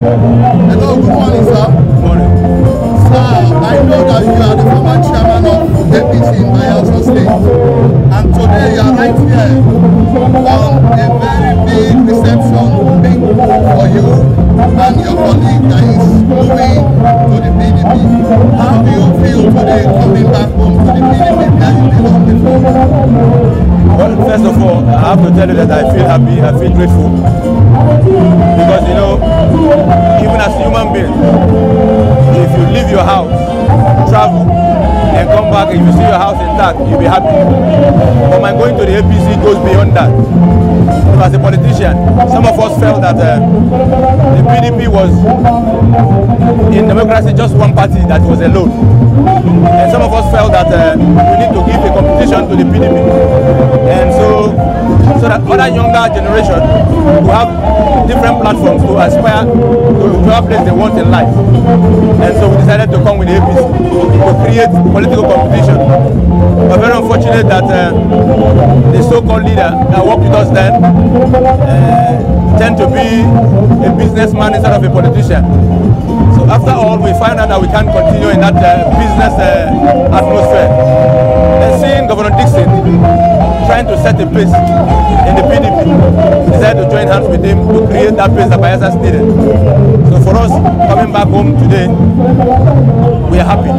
Hello, good morning, sir. Good morning. Sir, I know that you are the former chairman of APC in Bayelsa State, and today you are right here on a very big reception, big for you and your colleague that is moving to the PDP. How do you feel today coming back home to the PDP that you belong before? Well, first of all, I have to tell you that I feel happy, I feel grateful. Because, you know, even as a human being, if you leave your house, travel, and come back, and you see your house intact, you'll be happy. But my going to the APC goes beyond that. So as a politician, some of us felt that the PDP was, in democracy, just one party that was alone. And some of us felt that we need to give a competition to the PDP. And so that other younger generation will have different platforms to aspire to whatever place they want in life. And so we decided to come with the APC to create political competition. But very unfortunate that the so-called leader that worked with us then tend to be a businessman instead of a politician. So after all, we find out that we can't continue in that business atmosphere. And seeing Governor Dixon trying to set a pace in the PDP, decided to join hands with him to create that pace that Bayelsa needed. So for us, coming back home today, we are happy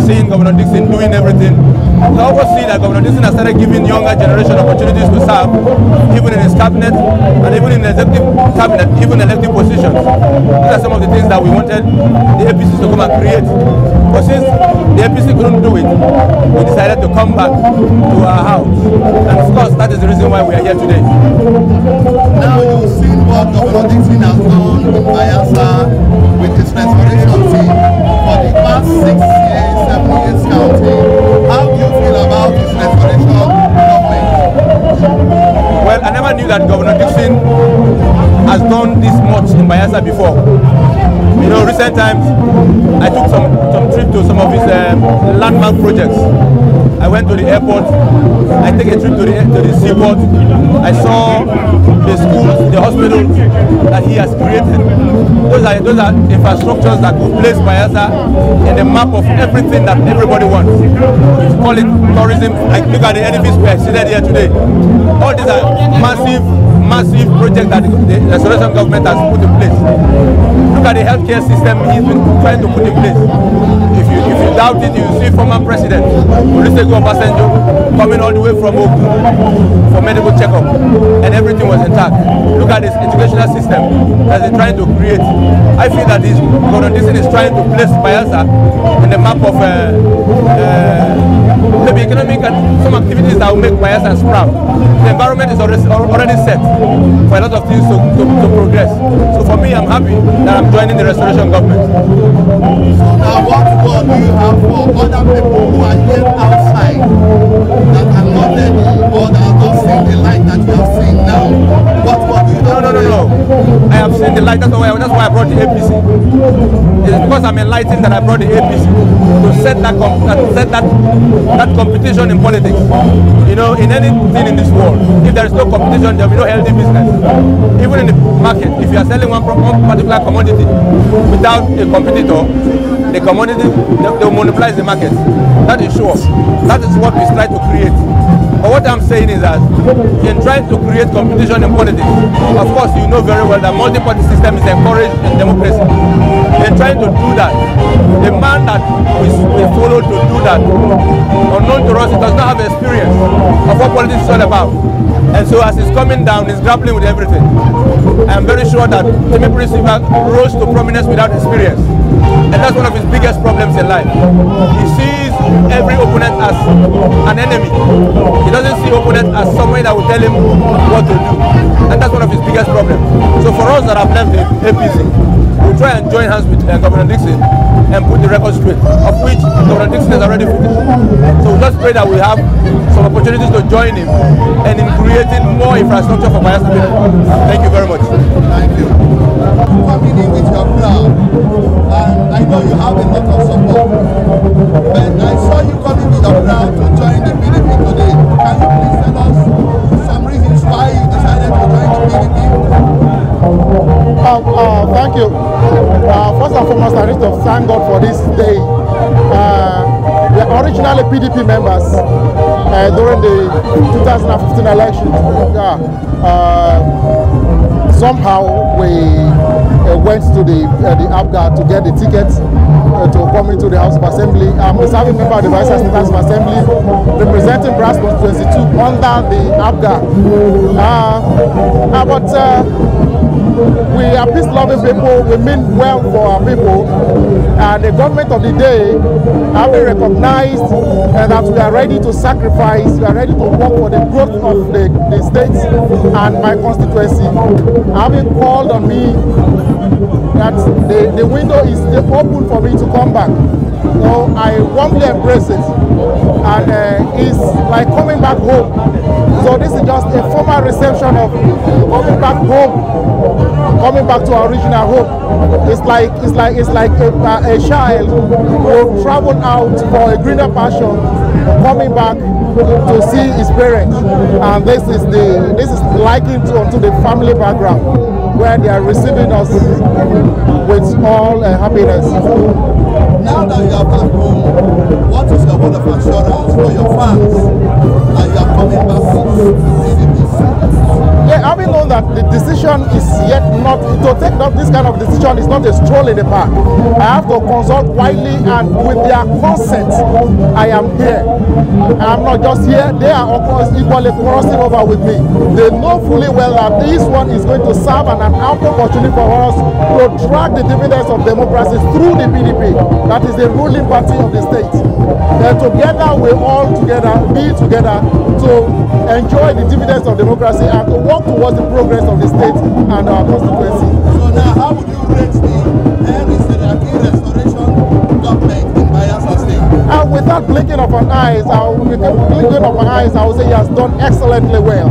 seeing Governor Dixon doing everything. We also see that Governor Dixon has started giving younger generation opportunities to serve, even in his cabinet, and even in the executive cabinet, even elective positions. These are some of the things that we wanted the APC to come and create. But since the APC couldn't do it, we decided to come back to our house. And of course, that is the reason why we are here today. Now you've seen what Governor Dixon has done in Bayelsa with his restoration team for the past 6 years, 7 years counting. How do you feel about his restoration government? Well, I never knew that Governor Dixon has done this much in Bayelsa before. You know, recent times, I took some trip to some of his landmark projects. I went to the airport, I took a trip to the seaport. I saw the schools, the hospitals that he has created. Those are infrastructures that could place Bayelsa in the map of everything that everybody wants. You call it tourism. Like, look at the edifice we are seated here today. All these are massive projects that the restoration government has put in place. Look at the healthcare system he's been trying to put in place. If you doubt it, you see former president Olusegun Obasanjo coming all the way from Ogun for medical checkup, and everything was intact. Look at this educational system that he's trying to create. I feel that this Governor Dixon is trying to place Bayelsa in the map of maybe economic and some activities that will make Bayelsa proud. The environment is already set for a lot of things to progress. So for me, I'm happy that I'm joining the restoration government. So now what word do you have for other people who are here outside that are not ready or that are not seeing the light that you have seen now? What word do you have? No. I have seen the light. That's why I brought the APC. It's because I'm enlightened that I brought the APC to set that competition in politics. You know, in anything in this world, if there is no competition, there will be no healthy business. Even in the market, if you are selling one particular commodity without a competitor, the commodity, they will monopolize the market. That is sure. That is what we try to create. But what I'm saying is that in trying to create competition in politics, of course you know very well that multi-party system is encouraged in democracy. In trying to do that, the man that we follow to do that, unknown to us, he does not have experience of what politics is all about. And so as he's coming down, he's grappling with everything. I'm very sure that Timothy Silva rose to prominence without experience. And that's one of his biggest problems in life. He sees every opponent as an enemy. He doesn't see opponent as someone that will tell him what to do. And that's one of his biggest problems. So for us that have left the APC, we'll try and join hands with Governor Dixon and put the record straight, of which Governor Dixon has already finished. So we just pray that we have some opportunities to join him and in creating more infrastructure for Bayelsa people. Thank you very much. Thank you. Coming in with your crowd, and I know you have a lot of support, but I saw you coming with your crowd to join the PDP today. Can you please tell us some reasons why you decided to join the PDP? Thank you. First and foremost, I need to thank God for this day. We are originally PDP members during the 2015 election. Somehow we went to the APGA to get the ticket to come into the House of Assembly. I'm a serving member of the Vice State House of Assembly, representing Brass constituency 2 under the APGA. We are peace-loving people. We mean well for our people, and the government of the day having recognized that we are ready to sacrifice, we are ready to work for the growth of the states and my constituency, having called on me that the window is still open for me to come back. So I warmly embrace it, and it's like coming back home. So this is just a formal reception of coming back home, coming back to our original home. It's like a child who traveled out for a greener pasture, coming back to see his parents, and this is likened to the family background, where they are receiving us with all happiness. Now that you are back home, what is your word of assurance for your fans that you are coming back to Yeah, having known that the decision is yet not, to take this kind of decision is not a stroll in the park. I have to consult widely, and with their consent, I am here. I'm not just here, they are of course equally crossing over with me. They know fully well that this one is going to serve an ample opportunity for us to drag the dividends of democracy through the PDP. That is the ruling party of the state. Together, we all be together to enjoy the dividends of democracy and to work towards the progress of the state and our constituency. So now, how would you rate the Henry Seriake restoration government in Bayelsa State? Without blinking of an eyes, I would say he has done excellently well.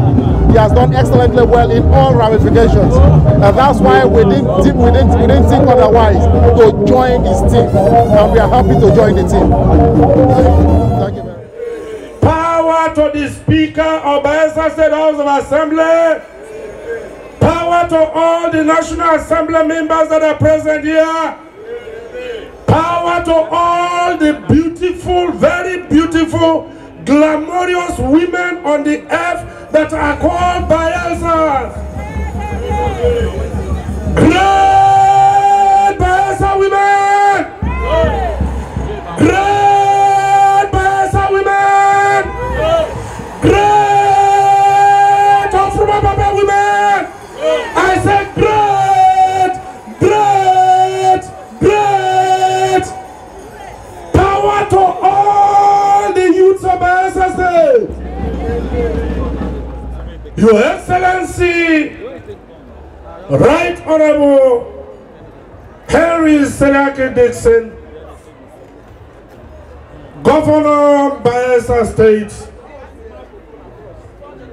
He has done excellently well in all ramifications, and that's why we didn't think otherwise to join his team, and we are happy to join the team. Thank you very much. Power to the Speaker of Bayelsa State House of Assembly. Power to all the National Assembly members that are present here. Power to all the beautiful, very beautiful, glamorous women on the earth that are called Bayelsas. Great Bayelsa women! Great Bayelsa women! Great Ofruma Baba women! I said great, great, great! Power to all the youths of Bayelsa State! Your Excellency, Right Honorable Henry Seriake Dickson, Governor Bayelsa State,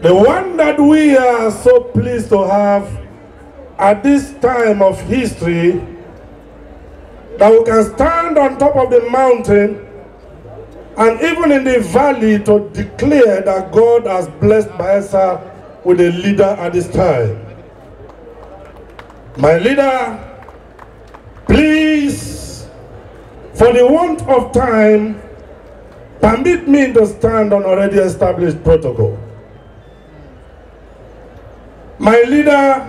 the one that we are so pleased to have at this time of history, that we can stand on top of the mountain and even in the valley to declare that God has blessed Bayelsa with a leader at this time. My leader, please, for the want of time, permit me to stand on already established protocol. My leader,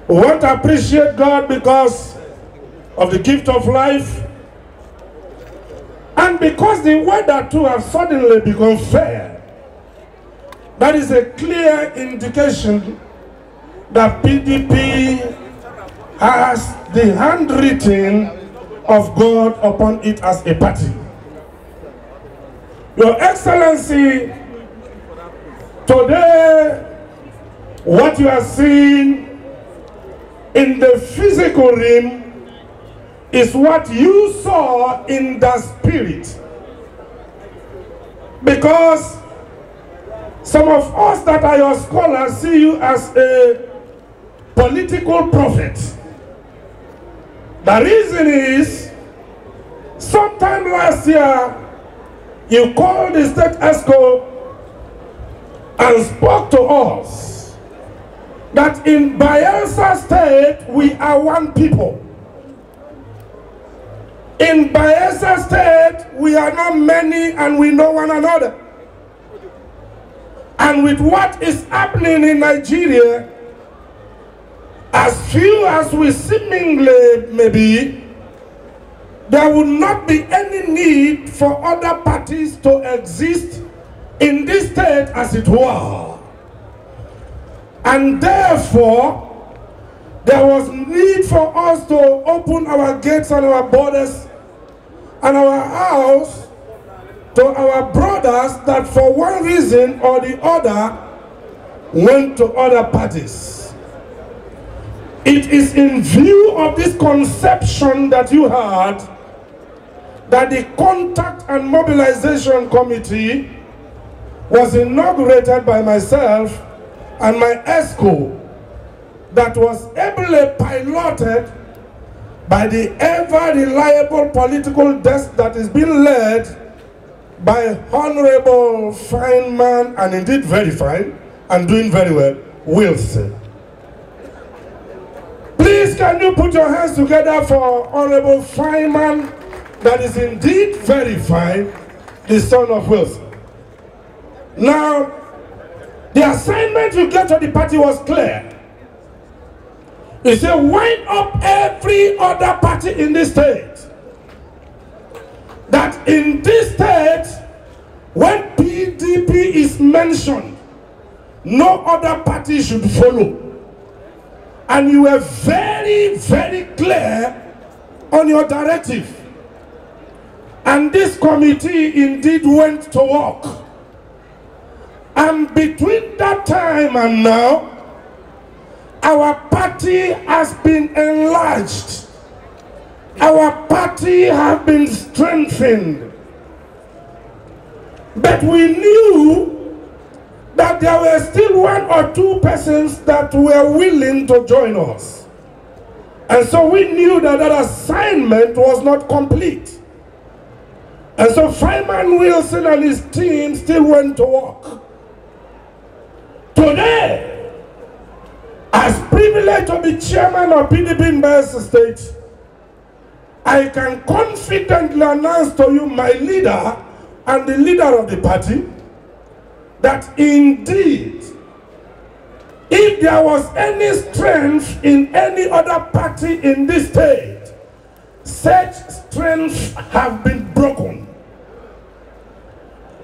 we want to appreciate God because of the gift of life, and because the weather too has suddenly become fair. That is a clear indication that PDP has the handwriting of God upon it as a party. Your Excellency, today what you are seeing in the physical realm is what you saw in the spirit. Because some of us that are your scholars see you as a political prophet. The reason is, sometime last year, you called the state ESCO and spoke to us that in Bayelsa State we are one people. In Bayelsa State we are not many and we know one another. And with what is happening in Nigeria, as few as we seemingly may be, there would not be any need for other parties to exist in this state as it were. And therefore, there was need for us to open our gates and our borders and our house to our brothers that for one reason or the other went to other parties. It is in view of this conception that you had that the Contact and Mobilization Committee was inaugurated by myself and my ESCO that was ably piloted by the ever-reliable political desk that is being led by Honorable fine man, and indeed very fine, and doing very well, Wilson. Please can you put your hands together for Honorable fine man that is indeed very fine, the son of Wilson. Now, the assignment you get to the party was clear. He said, wind up every other party in this state. That in this state, when PDP is mentioned, no other party should follow. And you were very, very clear on your directive. And this committee indeed went to work. And between that time and now, our party has been enlarged. Our party has been strengthened. But we knew that there were still one or two persons that were willing to join us. And so we knew that that assignment was not complete. And so Fireman Wilson and his team still went to work. Today, as privileged to be chairman of PDP in Bayelsa State, I can confidently announce to you, my leader and the leader of the party, that indeed, if there was any strength in any other party in this state, such strengths have been broken.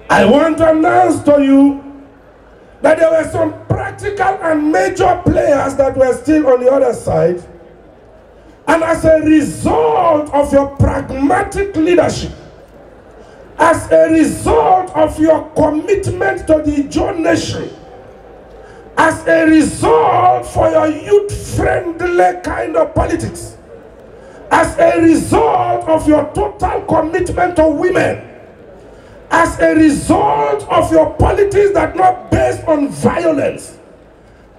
I want to announce to you that there were some practical and major players that were still on the other side. And as a result of your pragmatic leadership, as a result of your commitment to the Ijaw nation, as a result for your youth-friendly kind of politics, as a result of your total commitment to women, as a result of your politics that not based on violence,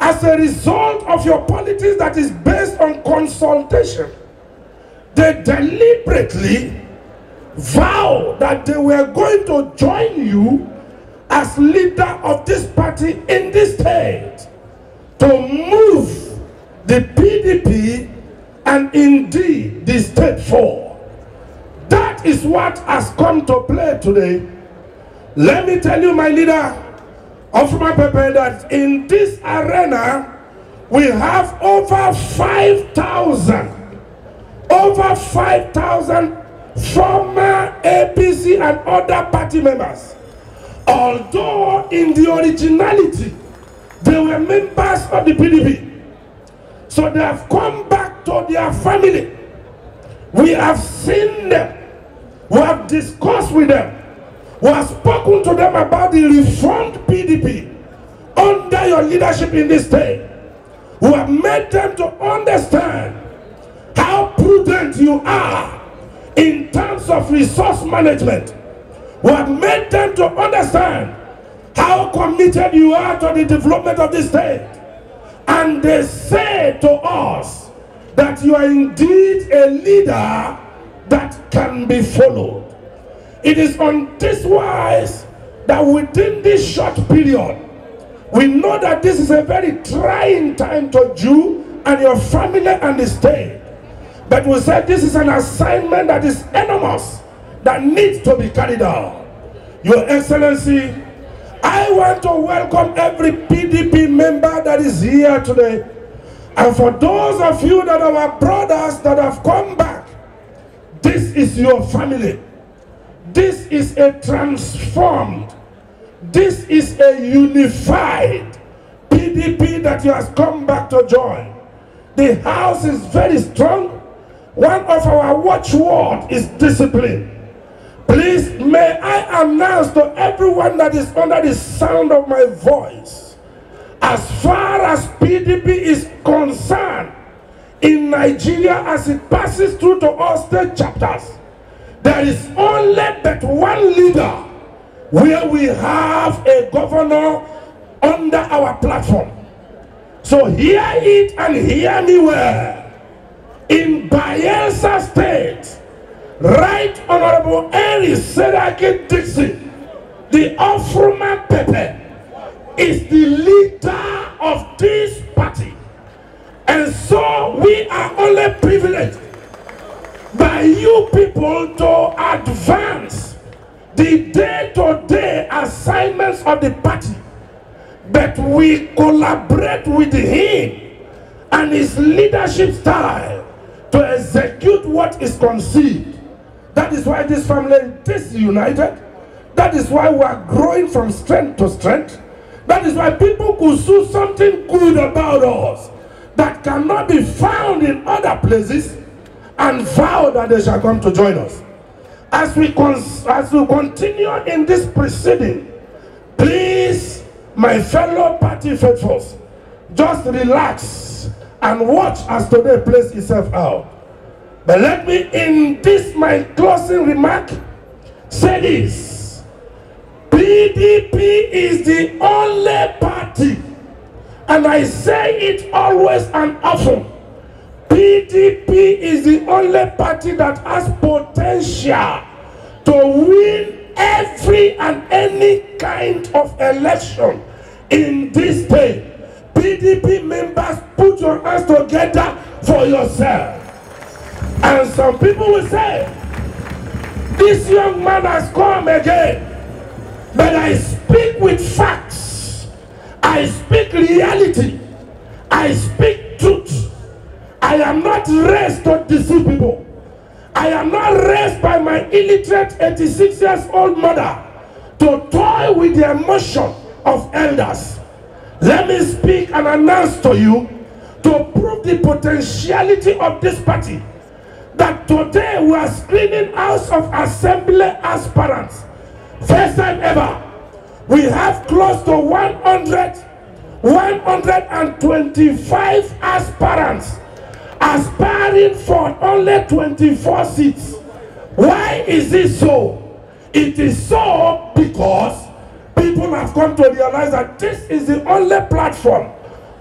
as a result of your politics that is based on consultation, they deliberately vowed that they were going to join you as leader of this party in this state to move the PDP and indeed the state forward. That is what has come to play today. Let me tell you, my leader, of my paper, that in this arena we have over 5,000 former APC and other party members. Although in the originality they were members of the PDP, so they have come back to their family. We have seen them, we have discussed with them, we have spoken to them about the reformed PDP under your leadership in this state. We have made them to understand how prudent you are in terms of resource management. We have made them to understand how committed you are to the development of this state. And they say to us that you are indeed a leader that can be followed. It is on this wise that within this short period, We know that this is a very trying time to you and your family and the state. But we said this is an assignment that is enormous, that needs to be carried out. Your Excellency, I want to welcome every PDP member that is here today. And for those of you that are our brothers that have come back, this is your family. This is a transformed, this is a unified PDP that you have come back to join. The house is very strong. One of our watchword is discipline. Please, may I announce to everyone that is under the sound of my voice, as far as PDP is concerned, in Nigeria as it passes through to all state chapters, there is only but one leader where we have a governor under our platform. So hear it and hear me well. In Bayelsa State, Right Honorable Henry Seraki Dixon, the Ofruma Pepe, is the leader of this party. And so we are only privileged by you people to advance the day-to-day assignments of the party. But we collaborate with him and his leadership style to execute what is conceived. That is why this family is united. That is why we are growing from strength to strength. That is why people could see something good about us that cannot be found in other places and vow that they shall come to join us. As we continue in this proceeding, please, my fellow party faithfuls, just relax and watch as today plays itself out. But let me, in this my closing remark, say this. PDP is the only party, and I say it always and often, PDP is the only party that has potential to win every and any kind of election in this state. PDP members, put your hands together for yourself. And some people will say, this young man has come again. But I speak with facts. I speak reality. I speak truth. I am not raised to deceive people. I am not raised by my illiterate 86-year-old mother to toy with the emotion of elders. Let me speak and announce to you, to prove the potentiality of this party, that today we are screening House of Assembly aspirants. First time ever. We have close to 125 aspirants aspiring for only 24 seats. Why is this so? It is so because people have come to realize that this is the only platform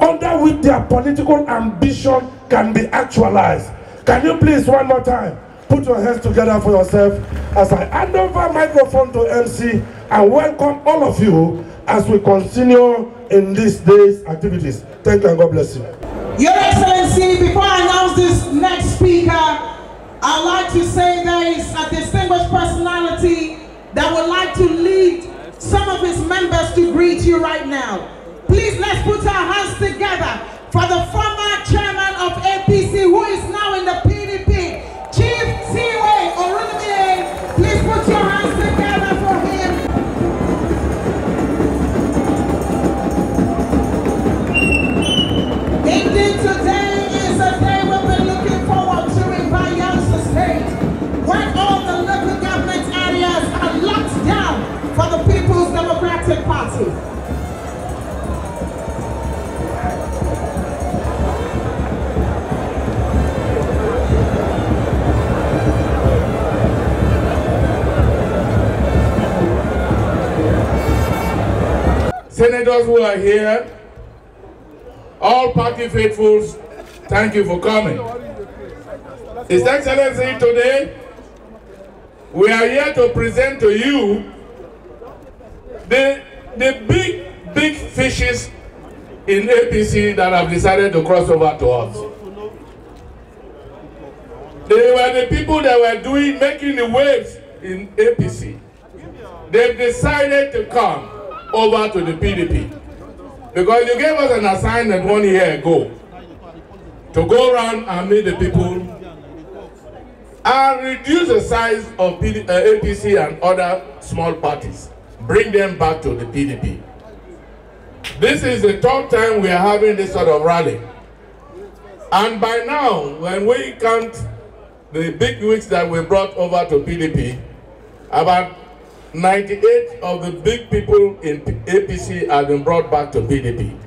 under which their political ambition can be actualized. Can you please one more time put your hands together for yourself as I hand over microphone to MC and welcome all of you as we continue in this day's activities. Thank you and God bless you. Your Excellency, before I announce this next speaker, I'd like to say there is a distinguished personality that would like to lead some of his members to greet you right now. Please, let's put our hands together for the former chairman of APC, who is now in the PDP, Chief Siwe Orunmile. Please put your hands together for him. Indeed, today is a day we've been looking forward to in Bayelsa State, when all the local government areas are locked down for the People's Democratic Party. Senators who are here, all party faithfuls, thank you for coming. His Excellency, today we are here to present to you the big big fishes in APC that have decided to cross over to us. They were the people that were making the waves in APC. They've decided to come over to the PDP because you gave us an assignment 1 year ago to go around and meet the people and reduce the size of APC and other small parties. Bring them back to the PDP. This is the third time we are having this sort of rally. And by now, when we count the big wigs that we brought over to PDP, about 98 of the big people in APC have been brought back to PDP.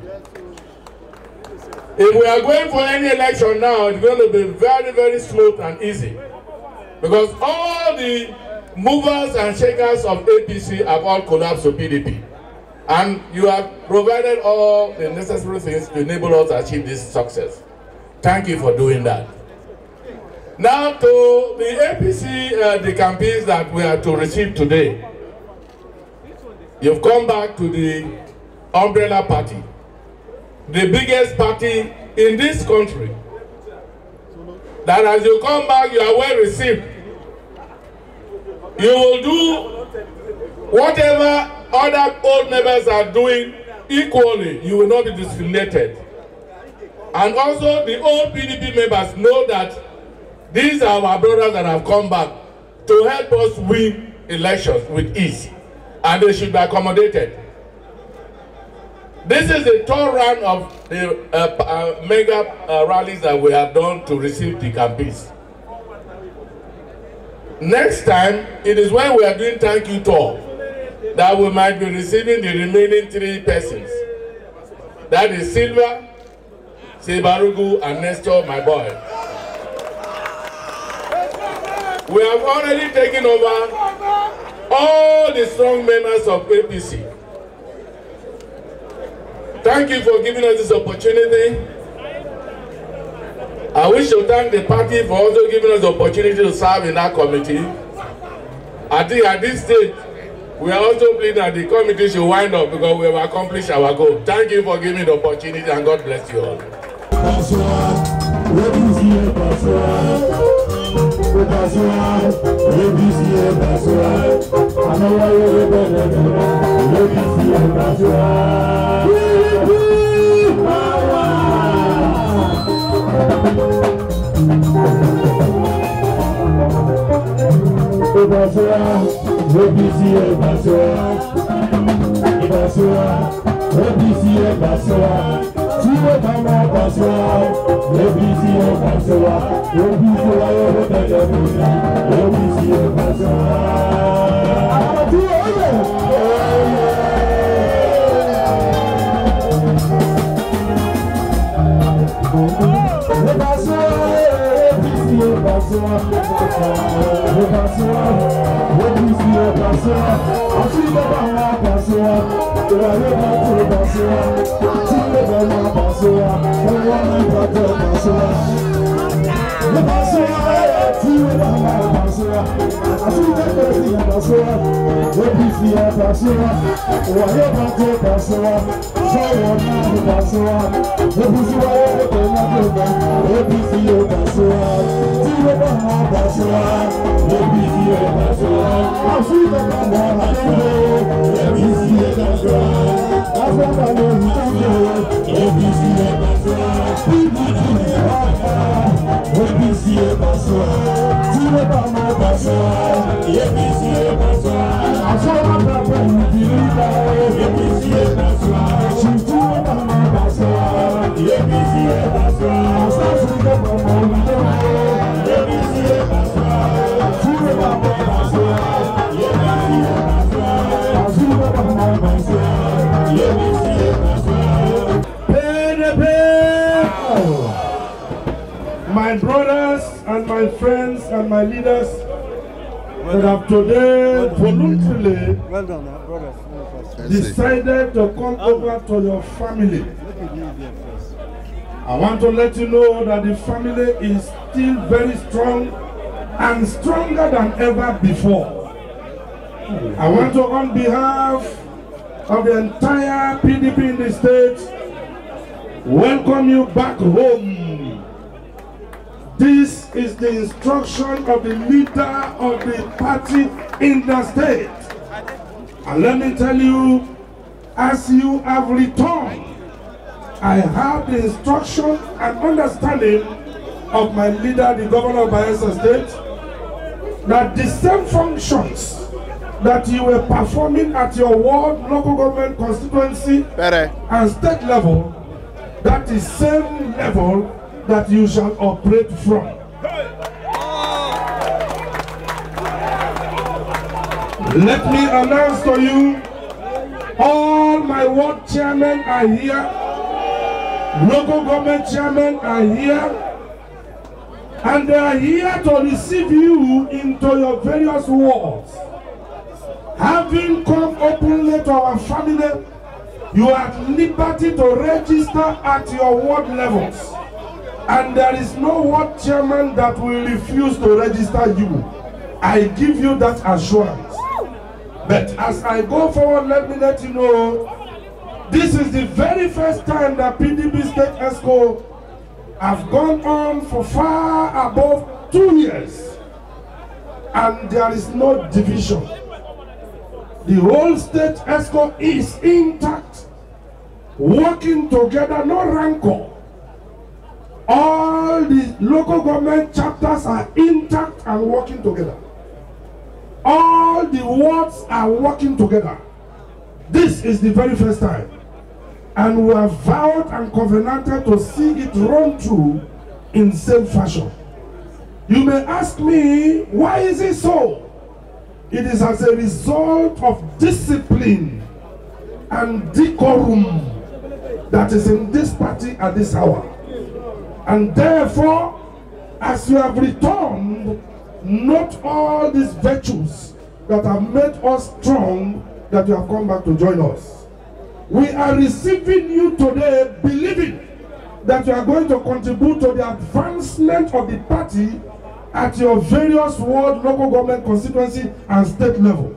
If we are going for any election now, it's going to be very, very smooth and easy. Because all the movers and shakers of APC have all collapsed to PDP. And you have provided all the necessary things to enable us to achieve this success. Thank you for doing that. Now to the APC, the campaigns that we are to receive today. You've come back to the umbrella party, the biggest party in this country. That as you come back, you are well received. You will do whatever other old members are doing equally. You will not be discriminated. And also the old PDP members know that these are our brothers that have come back to help us win elections with ease. And they should be accommodated. This is the third round of the mega rallies that we have done to receive the campaigns. Next time, it is when we are doing thank you tour that we might be receiving the remaining 3 persons. That is Silva, Sebarugu, and Nestor, my boy. We have already taken over all the strong members of APC. Thank you for giving us this opportunity. I wish to thank the party for also giving us the opportunity to serve in that committee. I think at this stage, we are also pleading that the committee should wind up because we have accomplished our goal. Thank you for giving me the opportunity and God bless you all. My brothers and my friends and my leaders that have today voluntarily decided to come over to your family. I want to let you know that the family is still very strong and stronger than ever before. I want to, on behalf of the entire PDP in the state, welcome you back home. This is the instruction of the leader of the party in the state. And let me tell you, as you have returned, I have the instruction and understanding of my leader, the governor of Bayelsa State, that the same functions that you were performing at your ward, local government, constituency, and state level, that is same level that you shall operate from. Let me announce to you, all my ward chairmen are here, local government chairmen are here, and they are here to receive you into your various wards. Having come openly to our family, you are at liberty to register at your ward levels. And there is no ward chairman that will refuse to register you. I give you that assurance. But as I go forward, let me let you know, this is the very first time that PDP State ESCO have gone on for far above 2 years. And there is no division. The whole state ESCO is intact, working together, no rancor. All the local government chapters are intact and working together. All the wards are working together. This is the very first time. And we have vowed and covenanted to see it run through in same fashion. You may ask me, why is it so? It is as a result of discipline and decorum that is in this party at this hour. And therefore, as you have returned, not all these virtues that have made us strong, that you have come back to join us. We are receiving you today, believing that you are going to contribute to the advancement of the party at your various ward, local government, constituency, and state level.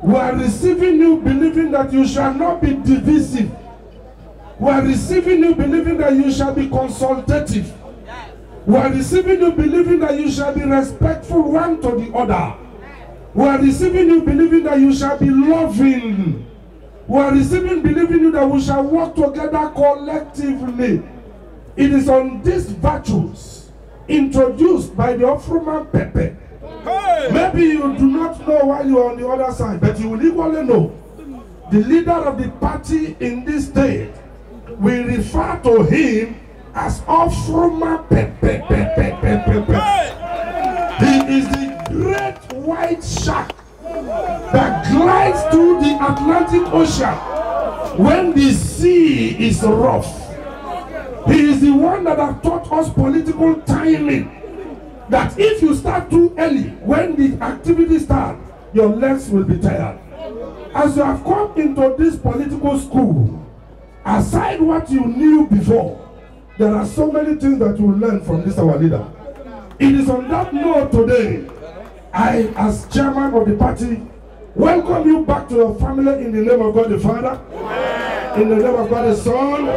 We are receiving you believing that you shall not be divisive. We are receiving you believing that you shall be consultative. We are receiving you believing that you shall be respectful one to the other. We are receiving you believing that you shall be loving. We are receiving believing you that we shall work together collectively. It is on these virtues introduced by the Ofruman Pepe. Maybe you do not know why you are on the other side, but you will equally know. The leader of the party in this state, we refer to him as Ofruman Pepe. He is the great white shark that glides through the Atlantic Ocean when the sea is rough. He is the one that has taught us political timing. That if you start too early, when the activity starts, your legs will be tired. As you have come into this political school, aside what you knew before, there are so many things that you will learn from this our leader. It is on that note today, I, as chairman of the party, welcome you back to your family in the name of God the Father, in the name of God the Son,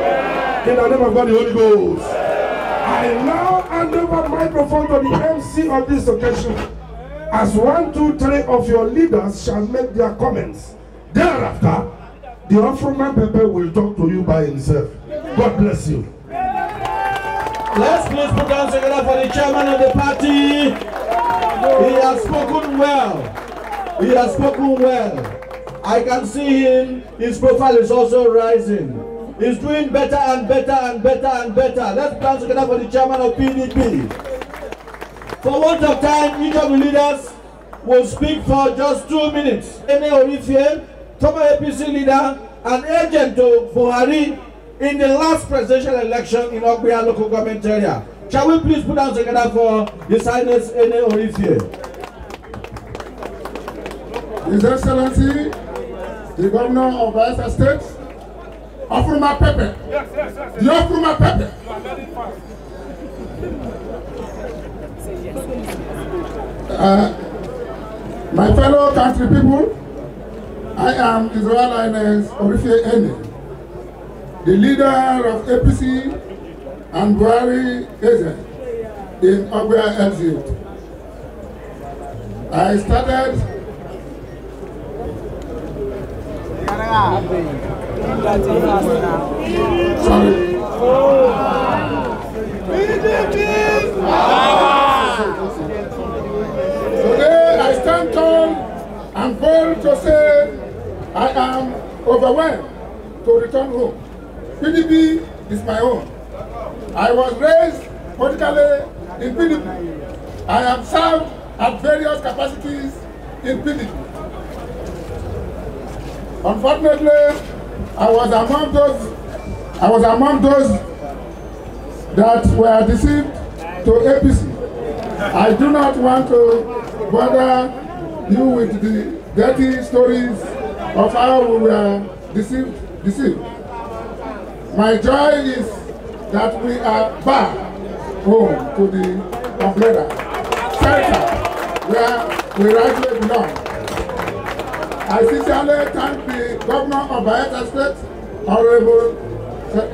in the name of God the Holy Ghost. I now hand over microphone to the MC of this occasion, as 1, 2, 3 of your leaders shall make their comments. Thereafter, the Ofruman Pepe will talk to you by himself. God bless you. Let's please put down together for the chairman of the party. He has spoken well. He has spoken well. I can see him. His profile is also rising. He's doing better and better and better and better. Let's plan together for the chairman of PDP. For want of time, each of the leaders will speak for just 2 minutes. Ene Orifie, former APC leader and agent to Buhari in the last presidential election in Ogbuya local government area. Shall we please put down together for His Highness Ene Orifie? His Excellency, the Governor of Bayelsa State, Ofruman Pepe. The Ofruman Pepe. My fellow country people, I am His Royal Highness Orifie Ene, the leader of APC and Buhari agent in Ogbia Exit. I started Today I stand tall and bold to say I am overwhelmed to return home. PDP is my home. I was raised politically in PDP. I have served at various capacities in PDP. Unfortunately, I was among those that were deceived to APC. I do not want to bother you with the dirty stories of how we were deceived. My joy is that we are back home to the umbrella shelter where we rightly belong. I sincerely thank the governor of Bayelsa State, Honorable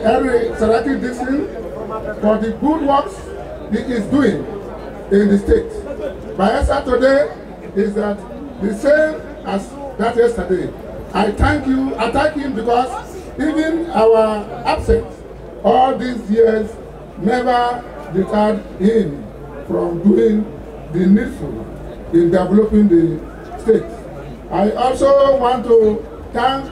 Henry Saraki Dixon, for the good works he is doing in the state. Bayelsa today is the same as that yesterday. I thank him because even our absence all these years never deterred him from doing the needful in developing the state. I also want to thank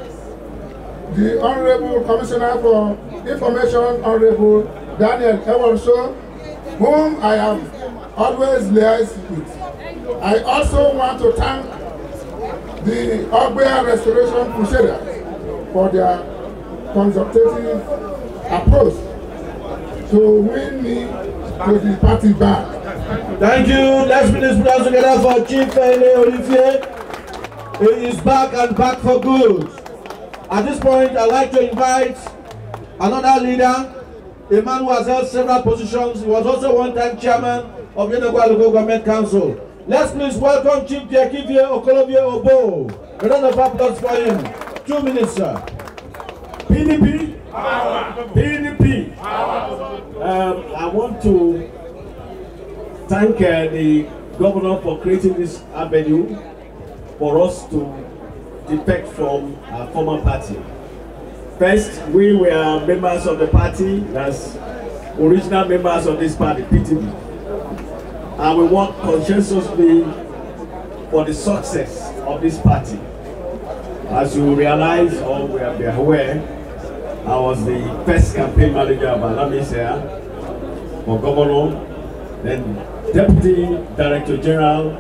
the Honorable Commissioner for Information, Honorable Daniel Eworso, whom I have always liaised with. I also want to thank the Ogbia Restoration Crusaders for their consultative approach to win me to the party back. Thank you. Let's put this hands together for Chief Ene Orifie. He is back and back for good. At this point, I'd like to invite another leader, a man who has held several positions. He was also one-time chairman of Yenagoa Local Government Council. Let's please welcome Chief Diakivie Okolovie Obo. A round of applause for him. 2 minutes, sir. PDP. PDP. I want to thank the governor for creating this avenue for us to defect from our former party. First, we were members of the party, as original members of this party, PDP. And we work conscientiously for the success of this party. As you realize, or we are aware, I was the first campaign manager of Alamis here for governor, then Deputy Director General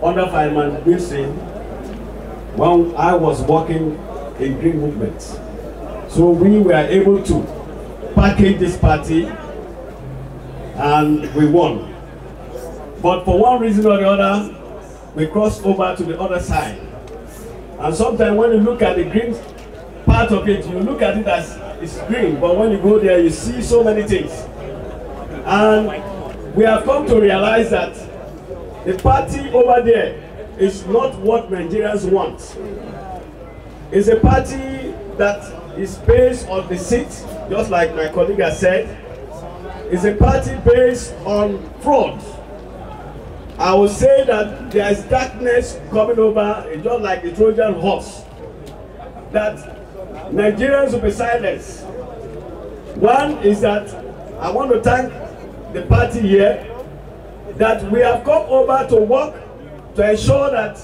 under Fireman Wilson when I was working in Green Movement. So we were able to package this party and we won. But for one reason or the other, we crossed over to the other side. And sometimes when you look at the green part of it, you look at it as it's green, but when you go there, you see so many things. And we have come to realize that the party over there is not what Nigerians want. It's a party that is based on the seat, just like my colleague has said. It's a party based on fraud. I would say that there is darkness coming over, just like the Trojan horse, that Nigerians will be silenced. One is that I want to thank the party here that we have come over to work to ensure that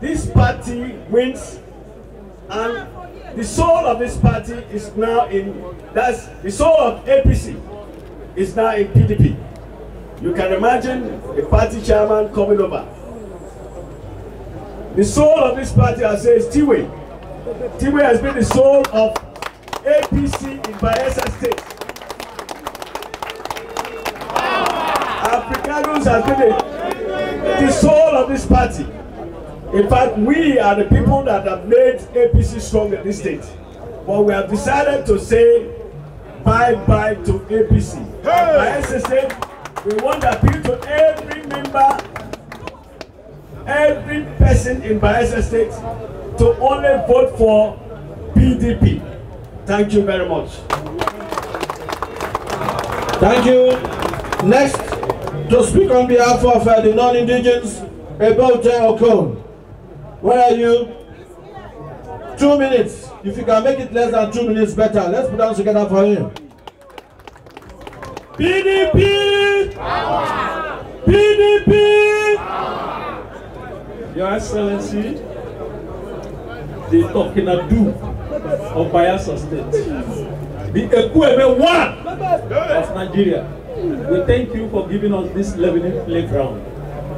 this party wins, and the soul of this party is now in, that's the soul of APC is now in PDP. You can imagine a party chairman coming over. The soul of this party, I say, is Tiwe. Tiwe has been the soul of APC in Bayelsa State. Africanus has been the soul of this party. In fact, we are the people that have made APC strong in this state. But we have decided to say bye-bye to APC. Bayelsa State, we want to appeal to every member, every person in Bayelsa State to only vote for PDP. Thank you very much. Thank you. Next, to speak on behalf of the non-indigenous, Ebote Okon. Where are you? 2 minutes. If you can make it less than 2 minutes, better. Let's put down together for him. PDP! Power! PDP! Power! Your Excellency, the Tokinadu of Bayelsa State, the Ekweme one of Nigeria. We thank you for giving us this leveling playground.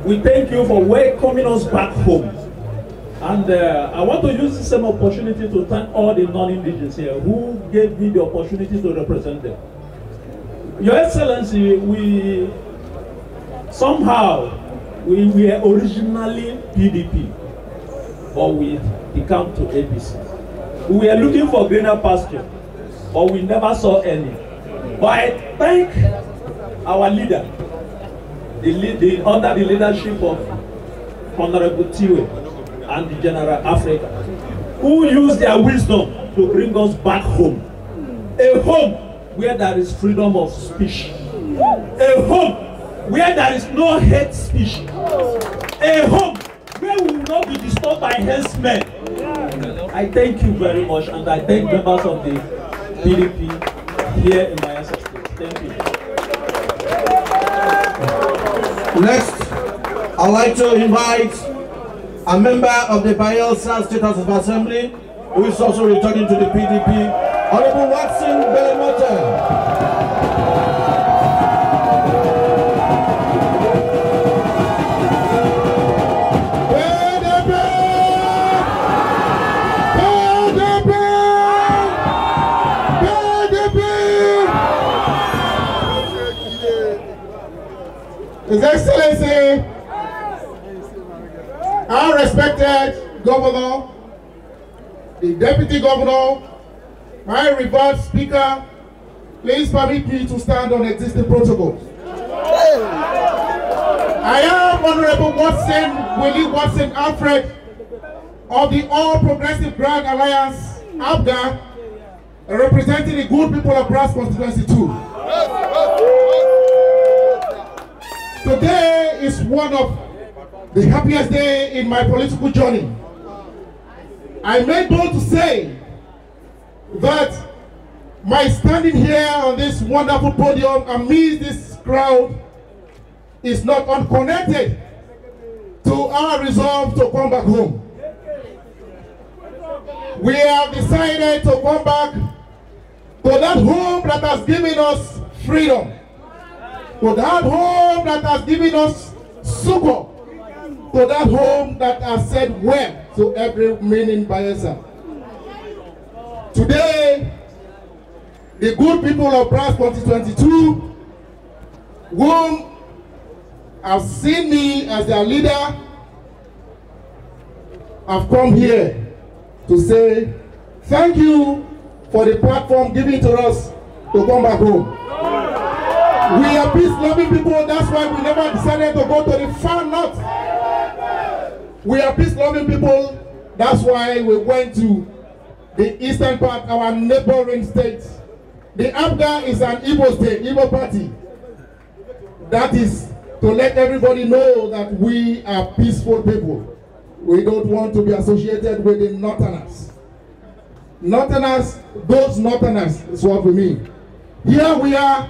We thank you for welcoming us back home. And I want to use the same opportunity to thank all the non-indigenous here who gave me the opportunity to represent them. Your Excellency, we were originally PDP, but we became to APC. We were looking for greener pasture, but we never saw any. But I thank our leader, under the leadership of Honorable Tiwe and the General Africa, who used their wisdom to bring us back home. A home where there is freedom of speech. A home where there is no hate speech. A home where we will not be disturbed by herdsmen. I thank you very much, and I thank members of the PDP here in Bayelsa State. Thank you. Next, I'd like to invite a member of the Bayelsa State House of Assembly, who is also returning to the PDP, Honorable Watson Belemote. His Excellency, our respected Governor, the Deputy Governor, my revered Speaker, please permit me to stand on existing protocols. I am Honorable Watson, Willie Watson Alfred, of the All Progressive Grand Alliance, APGA, representing the good people of Brass Constituency 2. Today is one of the happiest days in my political journey. I made bold to say that my standing here on this wonderful podium amidst this crowd is not unconnected to our resolve to come back home. We have decided to come back to that home that has given us freedom, to that home that has given us succor, to that home that has said well to every man in Bayelsa. Today, the good people of Brass 2022, whom have seen me as their leader, have come here to say thank you for the platform given to us to come back home. We are peace-loving people, that's why we never decided to go to the far north. We are peace-loving people, that's why we went to the eastern part, our neighboring states. The APGA is an Igbo state, Igbo party. That is to let everybody know that we are peaceful people. We don't want to be associated with the Northerners. Northerners, those Northerners is what we mean. Here we are,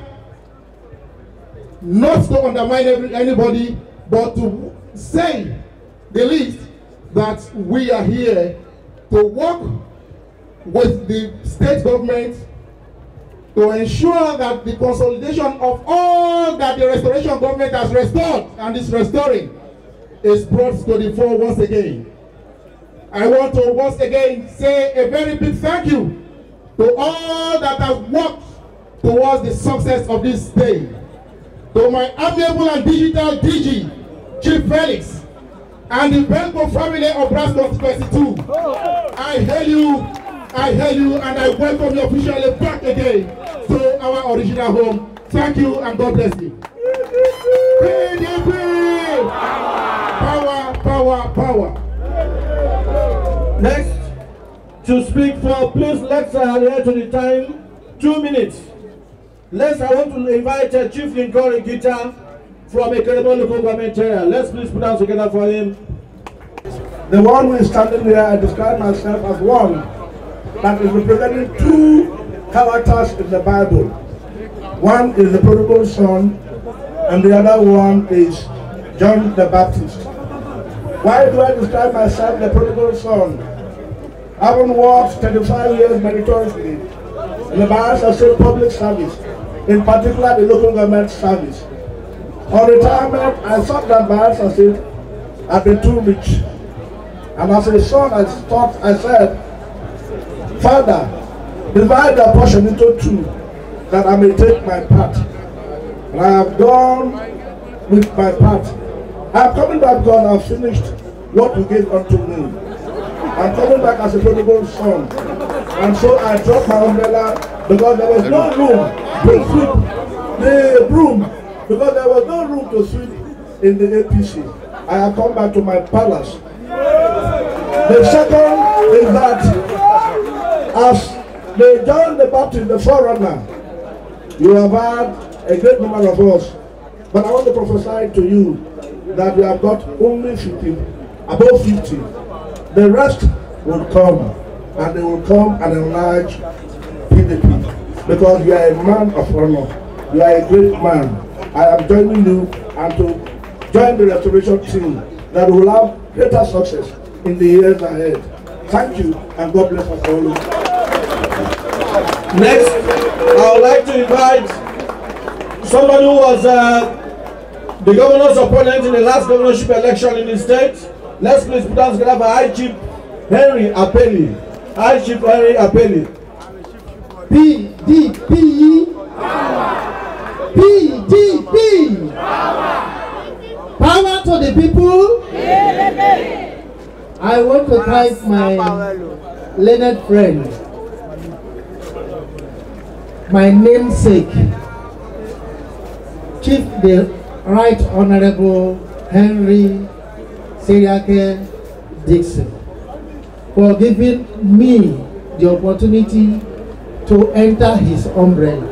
not to undermine anybody, but to say the least that we are here to work with the state government to ensure that the consolidation of all that the restoration government has restored and is restoring is brought to the fore once again. I want to once again say a very big thank you to all that have worked towards the success of this day. To my amiable and digital DG, Chief Felix, and the Belko family of Brass Constituency 2. I hail you, and I welcome you officially back again to our original home. Thank you, and God bless you. PDP! Power, power, power. Next, to speak for, please let's adhere to the time, 2 minutes. Next, I want to invite Chief Linkori Gita from Ekeremo local government area. Let's please put hands together for him. The one who is standing there, I describe myself as one that is representing two characters in the Bible. One is the prodigal son, and the other one is John the Baptist. Why do I describe myself the prodigal son? Having worked 35 years meritoriously in the Bayelsa State public service, in particular the local government service. On retirement, I thought that Bayelsa State had been too rich. And as a son, I said, Father, divide the portion into two, that I may take my part. And I have gone with my part. I am coming back because I have finished what you gave unto me. I am coming back as a prodigal son. And so I dropped my umbrella because there was no room to sweep the broom. Because there was no room to sweep in the APC. I have come back to my palace. The second is that as the John the Baptist, the forerunner, you have had a great number of us, but I want to prophesy to you that we have got only 50, above 50. The rest will come, and they will come and enlarge PDP, because you are a man of honor, you are a great man. I am joining you and to join the restoration team that will have greater success in the years ahead. Thank you, and God bless us all. Next, I would like to invite somebody who was the governor's opponent in the last governorship election in the state. Let's please put hands together for High Chief Henry Apeli. High Chief Henry Apeli. PDP. PDP. Power to the people. I want to thank my learned friend, my namesake, Chief the Right Honorable Henry Seriake Dixon, for giving me the opportunity to enter his umbrella.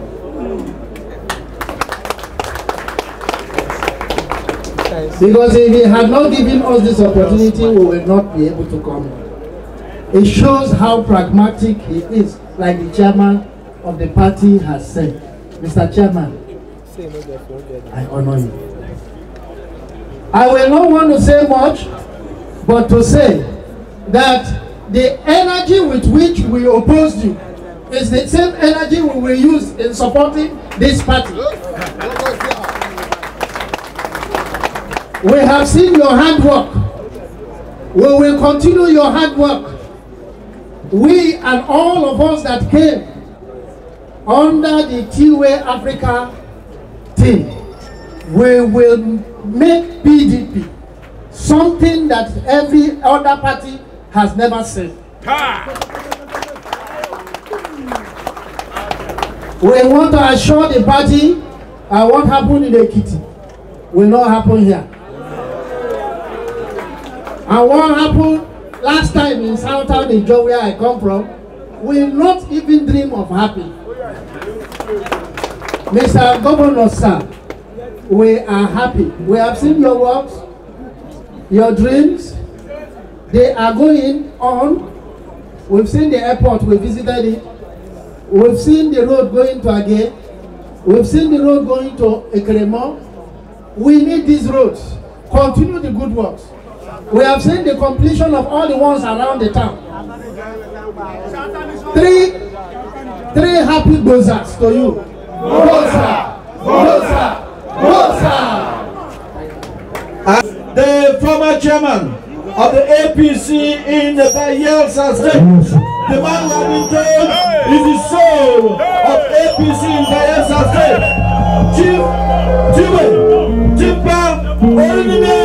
Because if he had not given us this opportunity, we will not be able to come. It shows how pragmatic he is, like the chairman of the party has said. Mr. Chairman, I honor you. I will not want to say much, but to say that the energy with which we opposed you is the same energy we will use in supporting this party. We have seen your hard work. We will continue your hard work. We and all of us that came under the T-Way Africa team, we will make PDP something that every other party has never seen. We want to assure the party what happened in Ekiti will not happen here. And what happened last time in Southern Nigeria, where I come from, will not even dream of happening. Mr. Governor, sir, we are happy. We have seen your works, your dreams. They are going on. We've seen the airport, we visited it. We've seen the road going to Agay. We've seen the road going to Ekeremo. We need these roads. Continue the good works. We have seen the completion of all the ones around the town. Three happy gozas to you. Goza! Goza! Goza! The former chairman of the APC in the Bayelsa State, the man who has been told is the soul of APC in Bayelsa State, Chief Tiwe Timpa Orinime.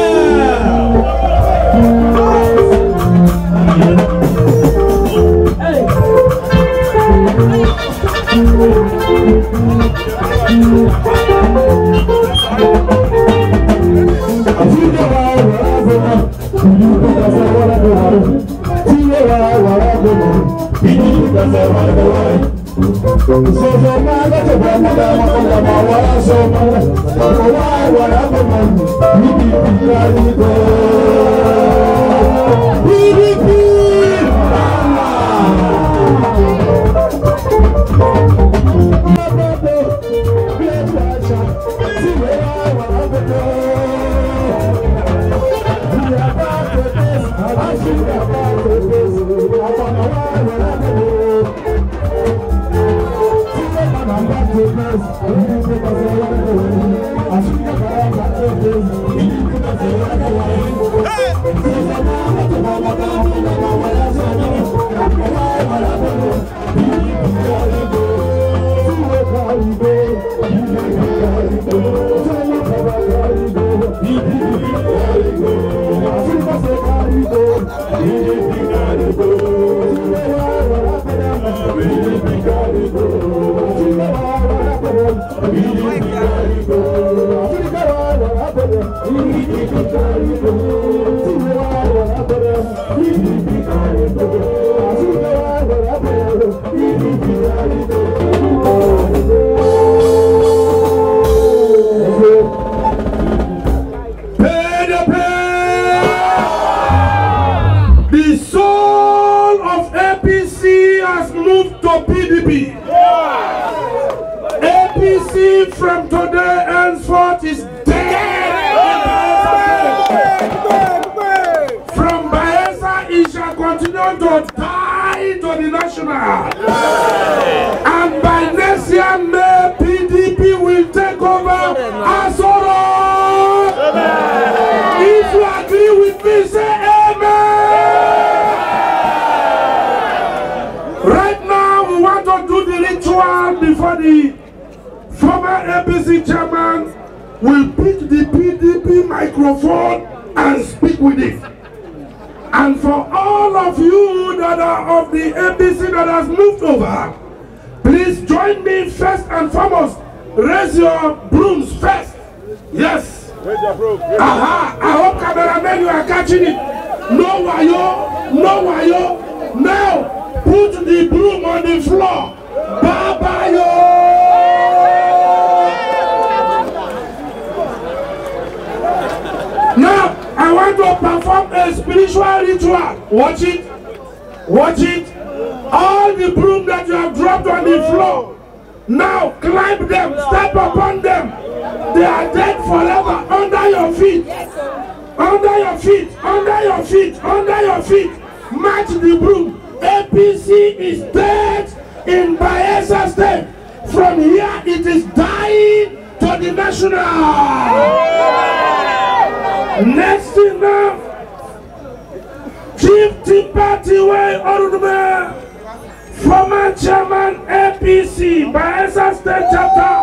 The soul of APC has moved to PDP. APC from today henceforth is dead. From Bayelsa, it shall continue to die to the national. And by next year, May, PDP will take over Asoro. If you agree with me, say amen. Right now, we want to do the ritual before the former APC chairman will pick the PDP microphone and speak with it. And for all of you that are of the APC that has moved over, please join me first and foremost. Raise your brooms first. Yes. Aha. I hope cameramen you are catching it. No wayo. No wayo. Now put the broom on the floor. Baba yo. Now I want to perform a spiritual ritual. Watch it. Watch it. All the broom that you have dropped on the floor. Now climb them, step upon them. They are dead forever. Under your feet. Under your feet. Under your feet. Under your feet. Match the broom. APC is dead in Bayelsa State. From here it is dying to the national. Next thing now, Chief Tipati Way Orume, former chairman APC, Bayelsa State Chapter.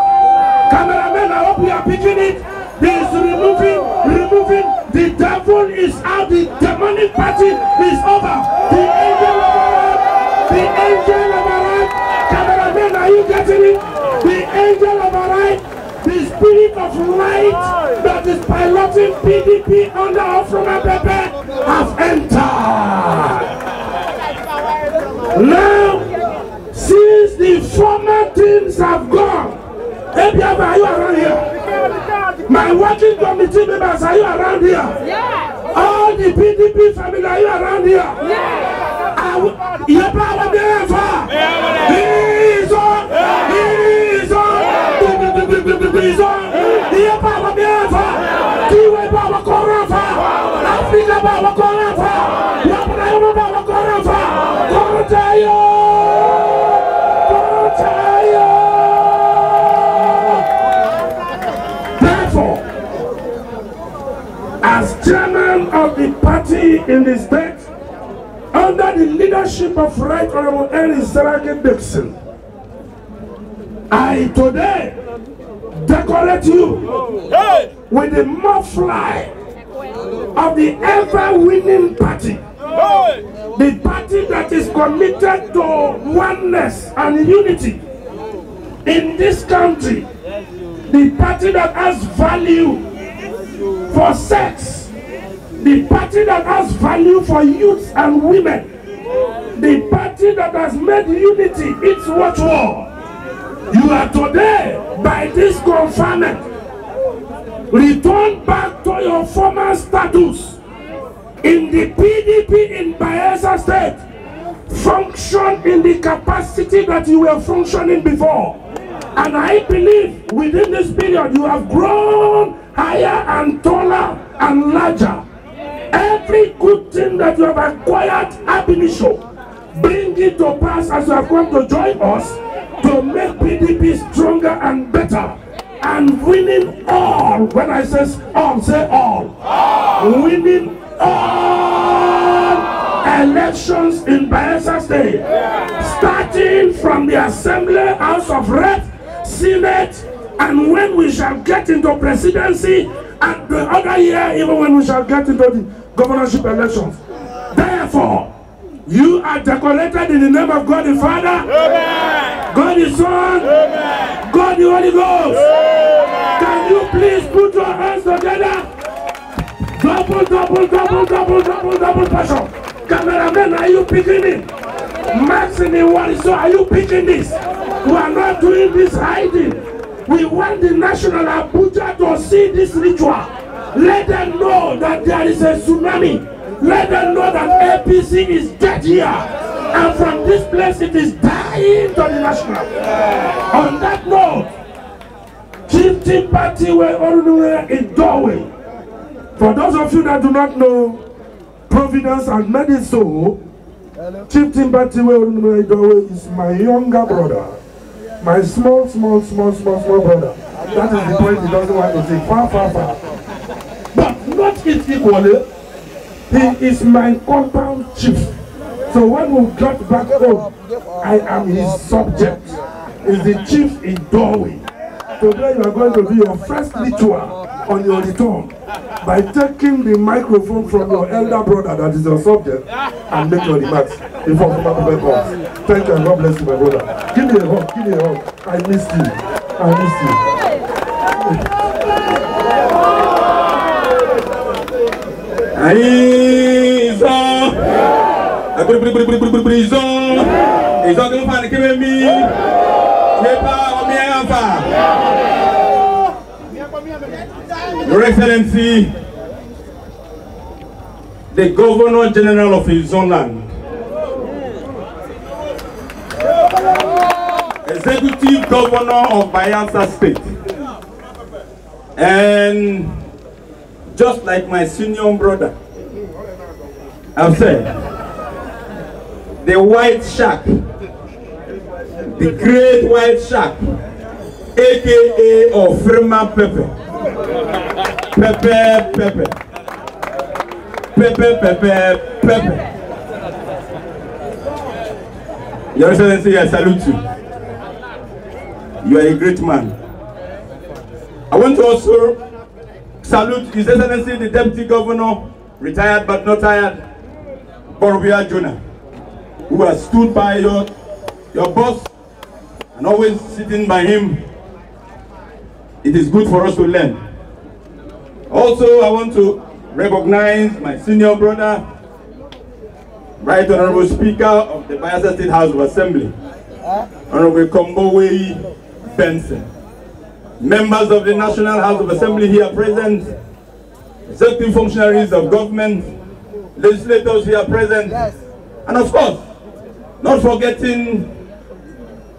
Cameraman, I hope you are picking it. This is removing. The devil is out. The demonic party is over. The angel of Arad. The angel of Arad. Cameraman, are you getting it? The angel of Arad. The spirit of light that is piloting PDP under Ofroma Pepe have entered. Now, since the former things have gone, APF, are you around here? My working committee members, are you around here? Yeah. All the PDP family, are you around here? Yeah. He's on. He's on. He's on. Therefore, as chairman of the party in the state, under the leadership of Right Honorable Henry Seraki Dixon, I today decorate you with the mufti of the ever-winning party. The party that is committed to oneness and unity in this country. The party that has value for sex. The party that has value for youth and women. The party that has made unity its watchword. You are today, by this confinement, return back to your former status in the PDP in Bayelsa State. Function in the capacity that you were functioning before. And I believe within this period you have grown higher and taller and larger. Every good thing that you have acquired ab initio, bring it to pass as you have come to join us to make PDP stronger and better. And winning all, when I say all, say all. Winning all elections in Bayelsa State, starting from the Assembly, House of Reps, Senate, and when we shall get into presidency, and the other year, even when we shall get into the governorship elections. Therefore, you are decorated in the name of God the Father, Amen. God the Son, Amen. God the Holy Ghost. Amen. Can you please put your hands together? Double passion. Cameraman, are you picking it? Maxine, so are you picking this? We are not doing this hiding. We want the national Abuja to see this ritual. Let them know that there is a tsunami. Let them know that APC is dead here. And from this place it is dying to the national. On that note, Chieftain Party were in doorway. For those of you that do not know, Providence and made it so, Chieftain Party were in doorway is my younger brother. My small brother. That is the point he doesn't want to take far. But not it equally. He is my compound chief. So when we got back home, I am his subject. He's the chief in doorway. Today you are going to do your first ritual on your return by taking the microphone from your elder brother that is your subject and make your remarks before Papa comes. Thank you and God bless you, my brother. Give me a hug. I missed you. Your Excellency, the Governor General of his own land, Executive Governor of Bayelsa State, and just like my senior brother, I've said, the white shark, the great white shark, aka Ofrema Pepe. Pepe. Your Excellency, I salute you. You are a great man. I want to also salute His Excellency, the Deputy Governor, retired but not tired, Borobia Jonah, who has stood by your boss and always sitting by him. It is good for us to learn. Also, I want to recognize my senior brother, Right Honorable Speaker of the Bayelsa State House of Assembly, Honorable Kombowei Benson. Members of the National House of Assembly here present, executive functionaries of government, legislators here present, and of course, not forgetting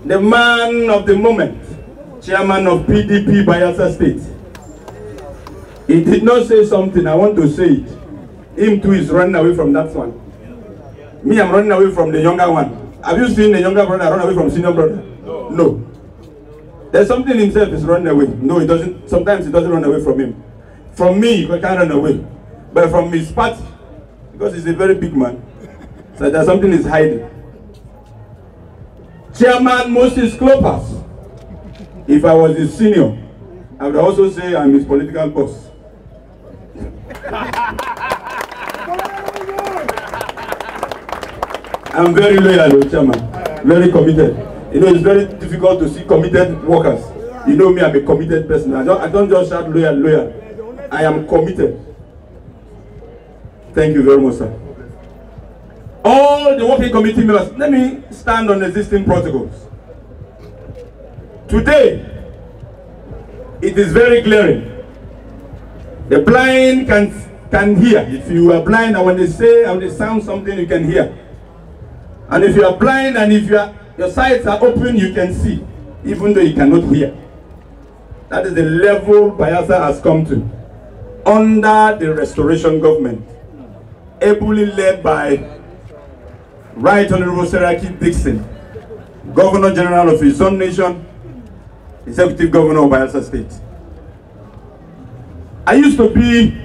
the man of the moment, Chairman of PDP Bayelsa State. He did not say something, I want to say it. Him too is running away from that one. Me, I'm running away from the younger one. Have you seen the younger brother run away from senior brother? No. There's something himself is running away. No, he doesn't. Sometimes he doesn't run away from him. From me, he can't run away. But from his party, because he's a very big man, so there's something he's hiding. Chairman Moses Klopas. If I was his senior, I would also say I'm his political boss. I'm very loyal, Chairman. Very committed. You know, it's very difficult to see committed workers. You know me, I'm a committed person. I don't just shout loyal. I am committed. Thank you very much, sir. All the working committee members, let me stand on existing protocols. Today, it is very glaring. The blind can hear. If you are blind, and when they say, and they sound something, you can hear. And if you are blind and if your sights are open, you can see, even though you cannot hear. That is the level Bayelsa has come to under the restoration government, ably led by Right Honorable Seraki Dixon, Governor General of his own nation, Executive Governor of Bayelsa State. I used to be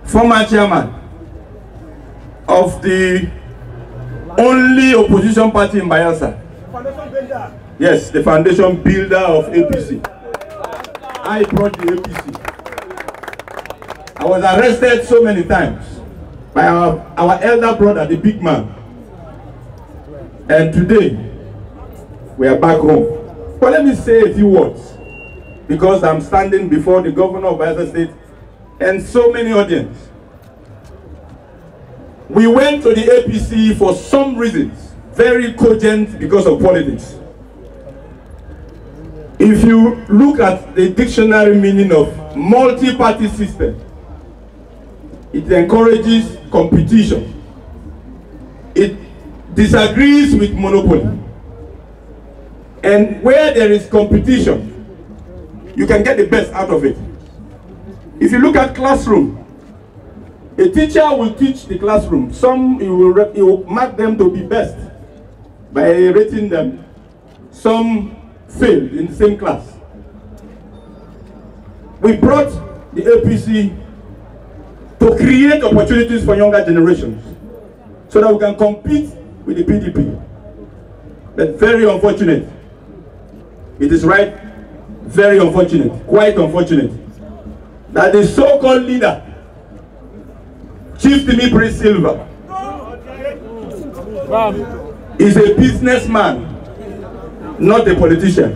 former chairman of the only opposition party in Bayelsa. Yes, the foundation builder of APC. I brought the APC. I was arrested so many times by our elder brother, the big man. And today, we are back home. But let me say a few words, because I'm standing before the governor of Bayelsa State and so many audience. We went to the APC for some reasons, very cogent because of politics. If you look at the dictionary meaning of multi-party system, it encourages competition. It disagrees with monopoly. And where there is competition, you can get the best out of it. If you look at classroom, a teacher will teach the classroom. Some he will mark them to be best by rating them. Some failed in the same class. We brought the APC to create opportunities for younger generations so that we can compete with the PDP. But very unfortunate. It is right, very unfortunate, quite unfortunate, that the so-called leader, Chief Timi Prince Silva, is a businessman, not a politician.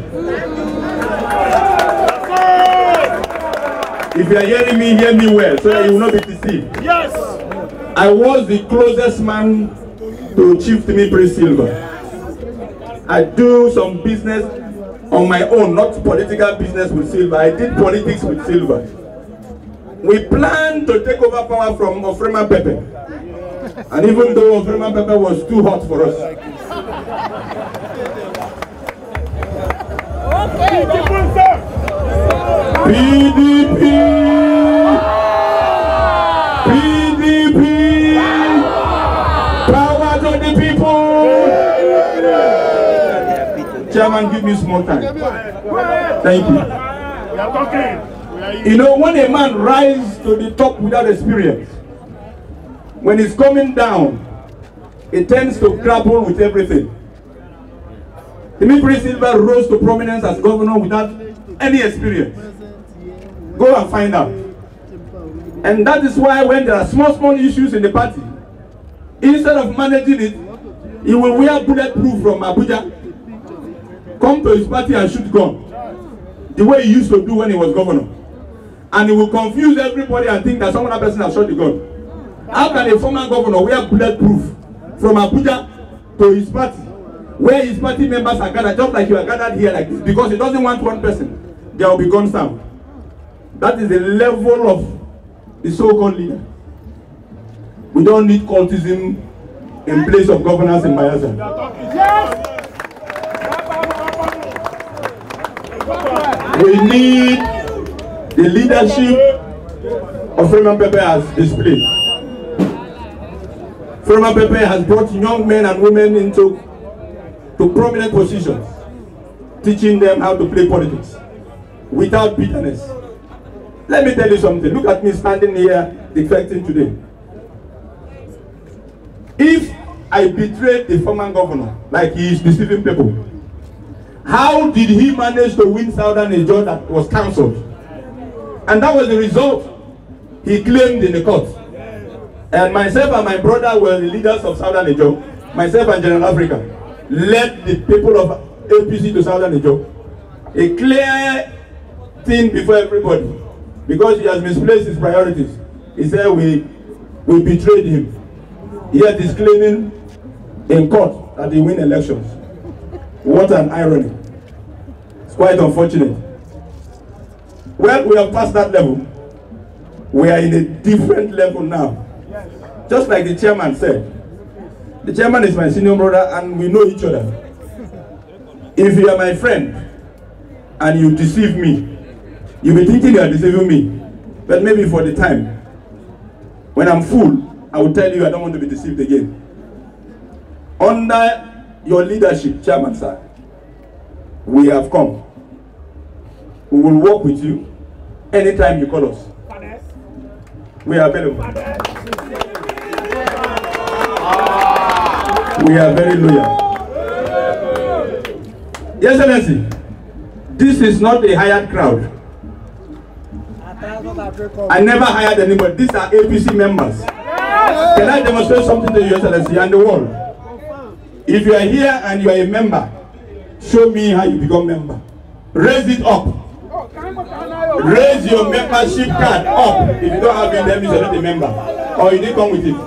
If you are hearing me, hear me well, so that you will not be deceived. Yes. I was the closest man to Chief Timi Prince Silva. I do some business on my own, not political business with Silva. I did politics with Silva. We planned to take over power from Ofrema Pepe. And even though Ofrema Pepe was too hot for us. PDP! PDP! Power to the people! Chairman, give me small time. Thank you. You know, when a man rises to the top without experience, when he's coming down, he tends to grapple with everything. Timi Prince Silva rose to prominence as governor without any experience. Go and find out. And that is why when there are small issues in the party, instead of managing it, he will wear bulletproof from Abuja, come to his party and shoot gun, the way he used to do when he was governor. And he will confuse everybody and think that some other person has shot the gun. How can a former governor wear bulletproof from Abuja to his party, where his party members are gathered, just like you are gathered here like this, because he doesn't want one person, there will be guns down. That is the level of the so-called leader. We don't need cultism in place of governance in Bayelsa. We need the leadership of Freeman Pepe has displayed. Freeman Pepe has brought young men and women into prominent positions, teaching them how to play politics without bitterness. Let me tell you something. Look at me standing here defecting today. If I betrayed the former governor like he is deceiving people, how did he manage to win Southern Niger that was cancelled? And that was the result he claimed in the court. And myself and my brother were the leaders of Southern Niger. Myself and General Africa led the people of APC to Southern Niger. A clear thing before everybody, because he has misplaced his priorities. He said we betrayed him. Yet he's claiming in court that they win elections. What an irony. It's quite unfortunate. Well, we have passed that level. We are in a different level now. Just like the chairman said. The chairman is my senior brother and we know each other. If you are my friend and you deceive me, you'll be thinking you are deceiving me. But maybe for the time, when I'm full, I will tell you I don't want to be deceived again. Under your leadership, Chairman, sir, we have come. We will work with you anytime you call us. We are available. We are very loyal. Your Excellency, this is not a hired crowd. I never hired anybody. These are APC members. Can I demonstrate something to you, Your Excellency, and the world? If you are here and you are a member, show me how you become member. Raise it up. Raise your membership card up. If you don't have it, then you're not a member. Or you didn't come with it. I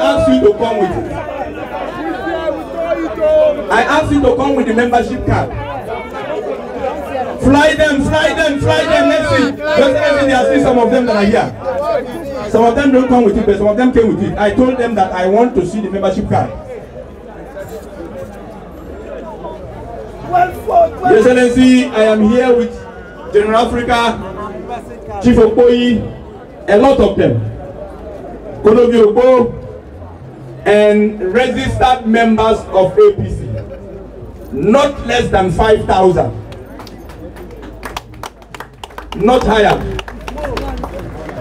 asked you to come with it. I asked you to come with the membership card. Fly them, fly them, fly them. Let's see. There are still some of them that are here. Some of them don't come with it, but some of them came with it. I told them that I want to see the membership card. Your Excellency, I am here with General Africa, Chief Okoyi, a lot of them. Konobi Ogbo, and registered members of APC. Not less than 5,000. Not higher.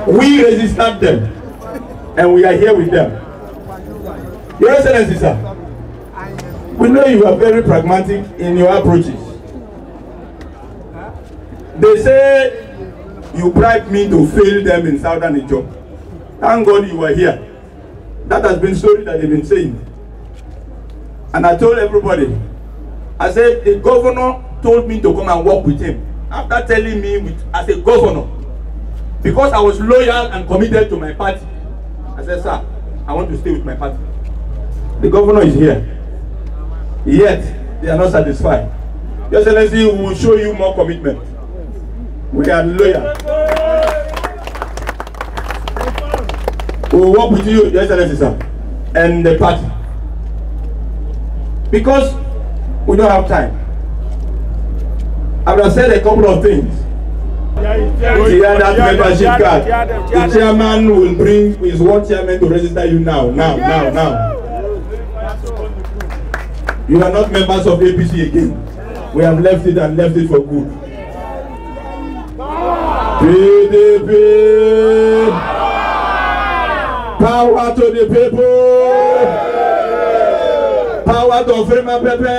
We registered them and we are here with them. Your Excellency, sir, we know you are very pragmatic in your approaches. They say you bribed me to fail them in Southern Nigeria. Thank God you were here. That has been story that they've been saying. And I told everybody, I said the governor told me to come and work with him. After telling me as a governor, because I was loyal and committed to my party, I said, sir, I want to stay with my party. The governor is here. Yet, they are not satisfied. Your Excellency, we will show you more commitment. We are loyal. We will work with you, Your Excellency, sir, and the party. Because we don't have time. I will said a couple of things. Here that membership card. The chairman will bring his one chairman to register you now. You are not members of APC again. We have left it and left it for good. PDP. Power to the people. Power to Freeman Pepe.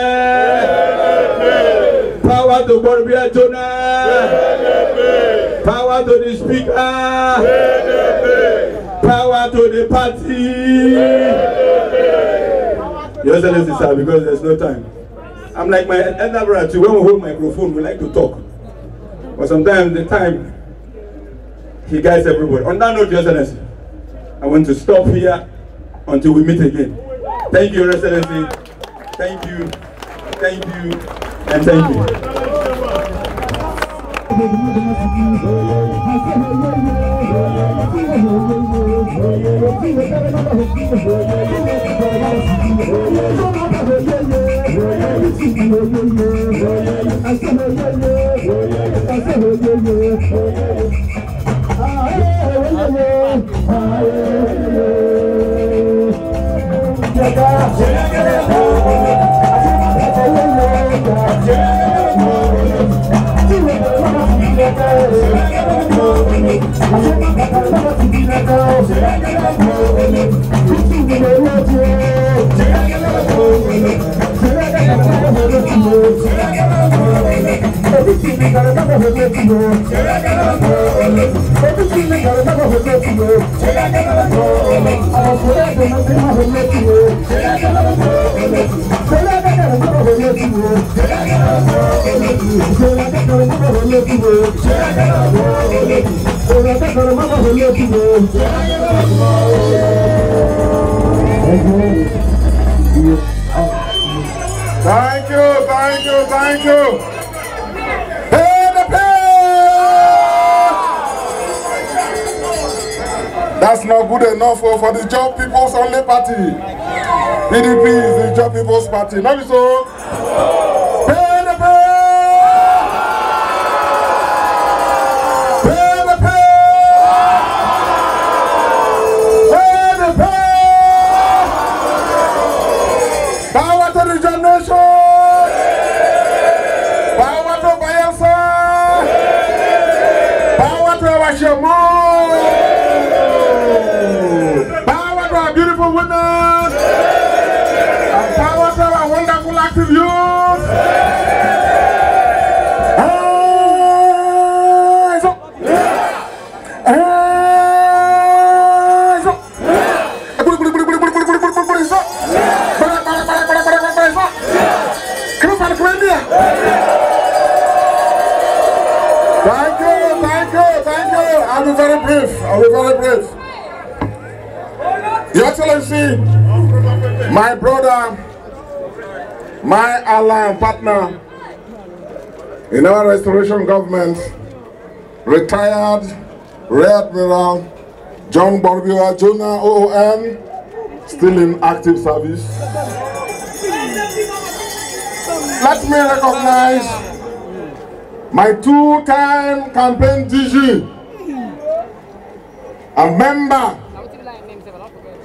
Power to Corbia Jonah. Power to the speaker. Power to the party. Your Excellency, sir, because there's no time. I'm like my elder brother too. When we hold microphone, we like to talk. But sometimes the time, he guides everybody. On that note, Your Excellency, I want to stop here until we meet again. Thank you, Your Excellency. Thank you, and thank you. Thank you. thank you. PDP! That's not good enough for the Job People's Only Party. PDP is the Job People's Party. Not so. PDP! PDP! PDP! Power to the generation! Power to Bayelsa! Power to our Shamu! Power to our beautiful women! And power to our wonderful active youth! I'll be very brief. Your Excellency, my brother, my ally and partner in our restoration government, retired Rear Admiral John Borbua Jonah OON, still in active service. Let me recognize my two-time campaign DG, a member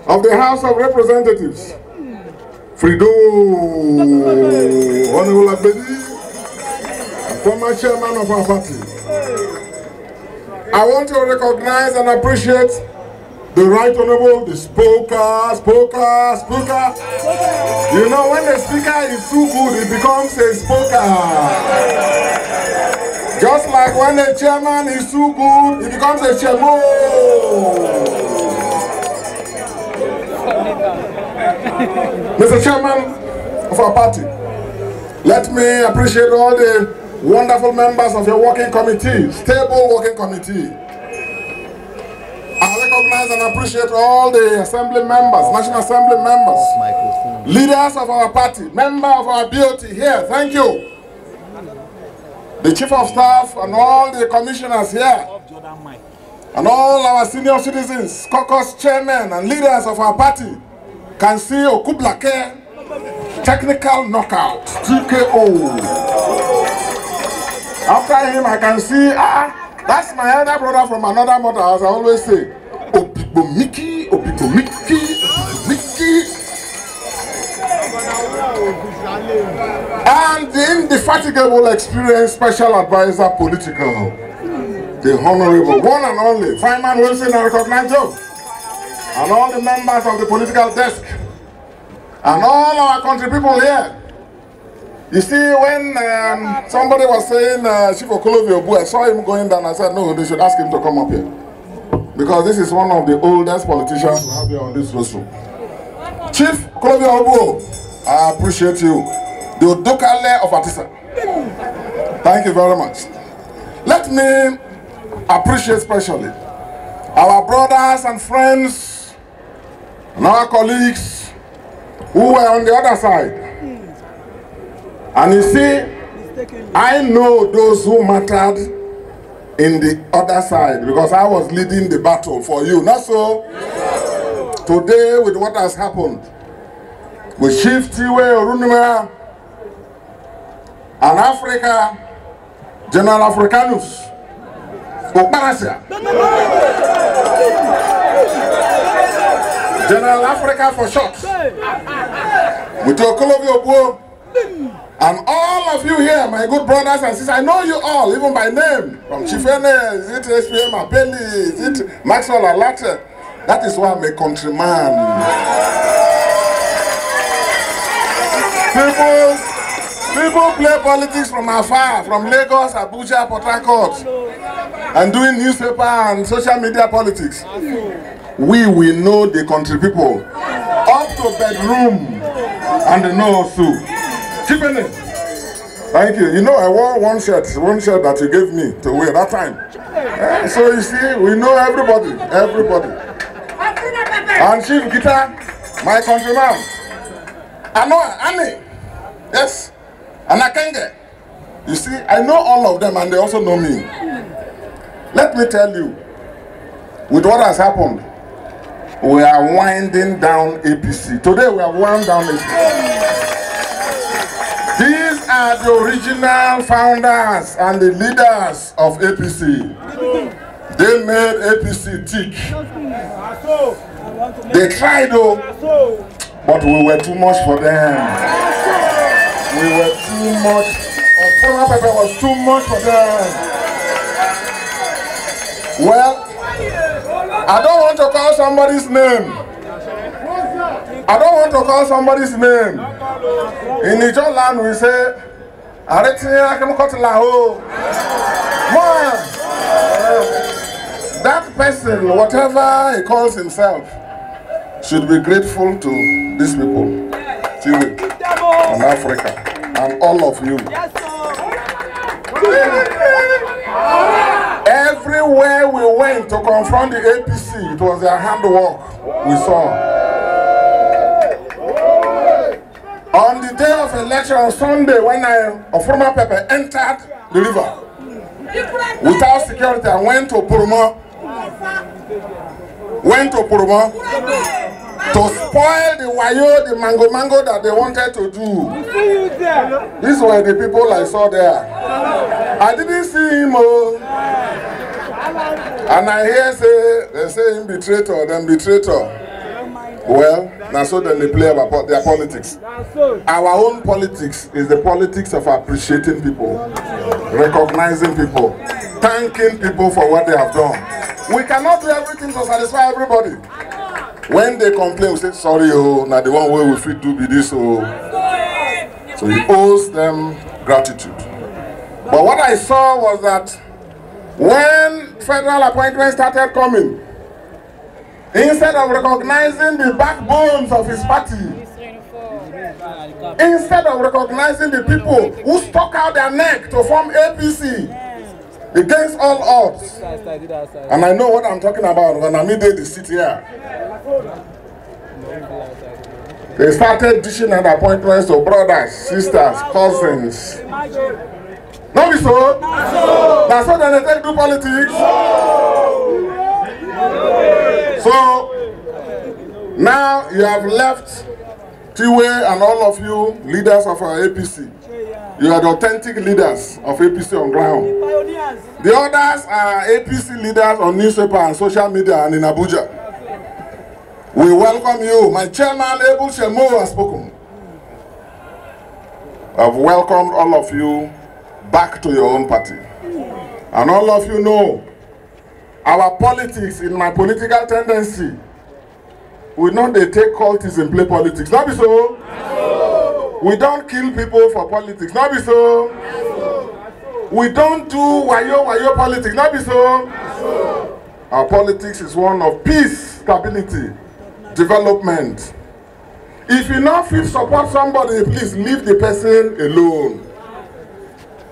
of the House of Representatives, Frido Honorable Abedi, former chairman of our party. I want to recognize and appreciate the Right Honorable, the Speaker. You know, when the speaker is too good, it becomes a speaker. Just like when the chairman is too good, it becomes a chairman. Mr. Chairman of our party, let me appreciate all the wonderful members of your working committee, stable working committee. I recognize and appreciate all the assembly members, National Assembly members, leaders of our party, member of our BOT here, thank you. The Chief of Staff and all the commissioners here, and all our senior citizens, caucus chairmen and leaders of our party can see Okublake, technical knockout, TKO. After him, I can see, that's my elder brother from another mother, as I always say. Obibomiki. And the indefatigable experienced special advisor political, the honorable one and only Fireman Wilson, I recognize you, and all the members of the political desk, and all our country people here. You see, when somebody was saying Chief Okolovi Obu, I saw him going down. I said, no, they should ask him to come up here. Because this is one of the oldest politicians we have here on this rostrum. Chief Okolovi Obu, I appreciate you. The Odokale of Atisa. Thank you very much. Let me appreciate especially our brothers and friends and our colleagues who were on the other side. And you see, I know those who mattered in the other side because I was leading the battle for you. Not so? Today, with what has happened, with Chief Tiwe Orunmila and Africa, General Africanus, Okparasia, General Africa for short, with Okolovi Obu, and all of you here, my good brothers and sisters, I know you all, even by name, from Chifene, is it SPM Apeli, is it Maxwell Alate? That is why I'm a countryman. People play politics from afar, from Lagos, Abuja, Port Harcourt, and doing newspaper and social media politics. We will know the country people, up to bedroom, and they know also. Chifene, thank you. You know, I wore one shirt that you gave me to wear that time. So you see, we know everybody. And Chief Gita, my countryman. I know Annie. Yes. And Akenge, you see, I know all of them and they also know me. Let me tell you, with what has happened, we are winding down APC. Today we have wound down APC. These are the original founders and the leaders of APC. They made APC tick. They tried though, but we were too much for them. We were too much. Former Pepe was too much for them. Well, I don't want to call somebody's name. I don't want to call somebody's name. In Ijo land we say, that person, whatever he calls himself, should be grateful to these people, Tiwi, and Africa, and all of you. Everywhere we went to confront the APC, it was their handwork we saw. On the day of election on Sunday, when former Pepe entered the river without security and went to Puruma to spoil the wayo, the mango that they wanted to do. These were the people I saw there. I didn't see him, and I hear they say him betraytor. Well, now so then they play about their politics. Our own politics is the politics of appreciating people, recognizing people, thanking people for what they have done. We cannot do everything to satisfy everybody. When they complain, we say, sorry, now the one way we fit do be this. So it owes them gratitude. But what I saw was that when federal appointments started coming, instead of recognizing the backbones of his party, instead of recognizing the people who stuck out their neck to form APC against all odds, and I know what I'm talking about when I made the city here, they started dishing out appointments to brothers, sisters, cousins. No, be so? That's how they take do politics. So now you have left Tiwe and all of you leaders of our APC. You are the authentic leaders of APC on ground. The others are APC leaders on newspaper and social media and in Abuja. We welcome you. My chairman, Abel Shemo, has spoken. I've welcomed all of you back to your own party. And all of you know, our politics, in my political tendency, we know they take cultists and play politics. Not be so? No. We don't kill people for politics. Not be so? No. We don't do wayo politics. Not be so? No. Our politics is one of peace, stability, development. If you not feel support somebody, please leave the person alone.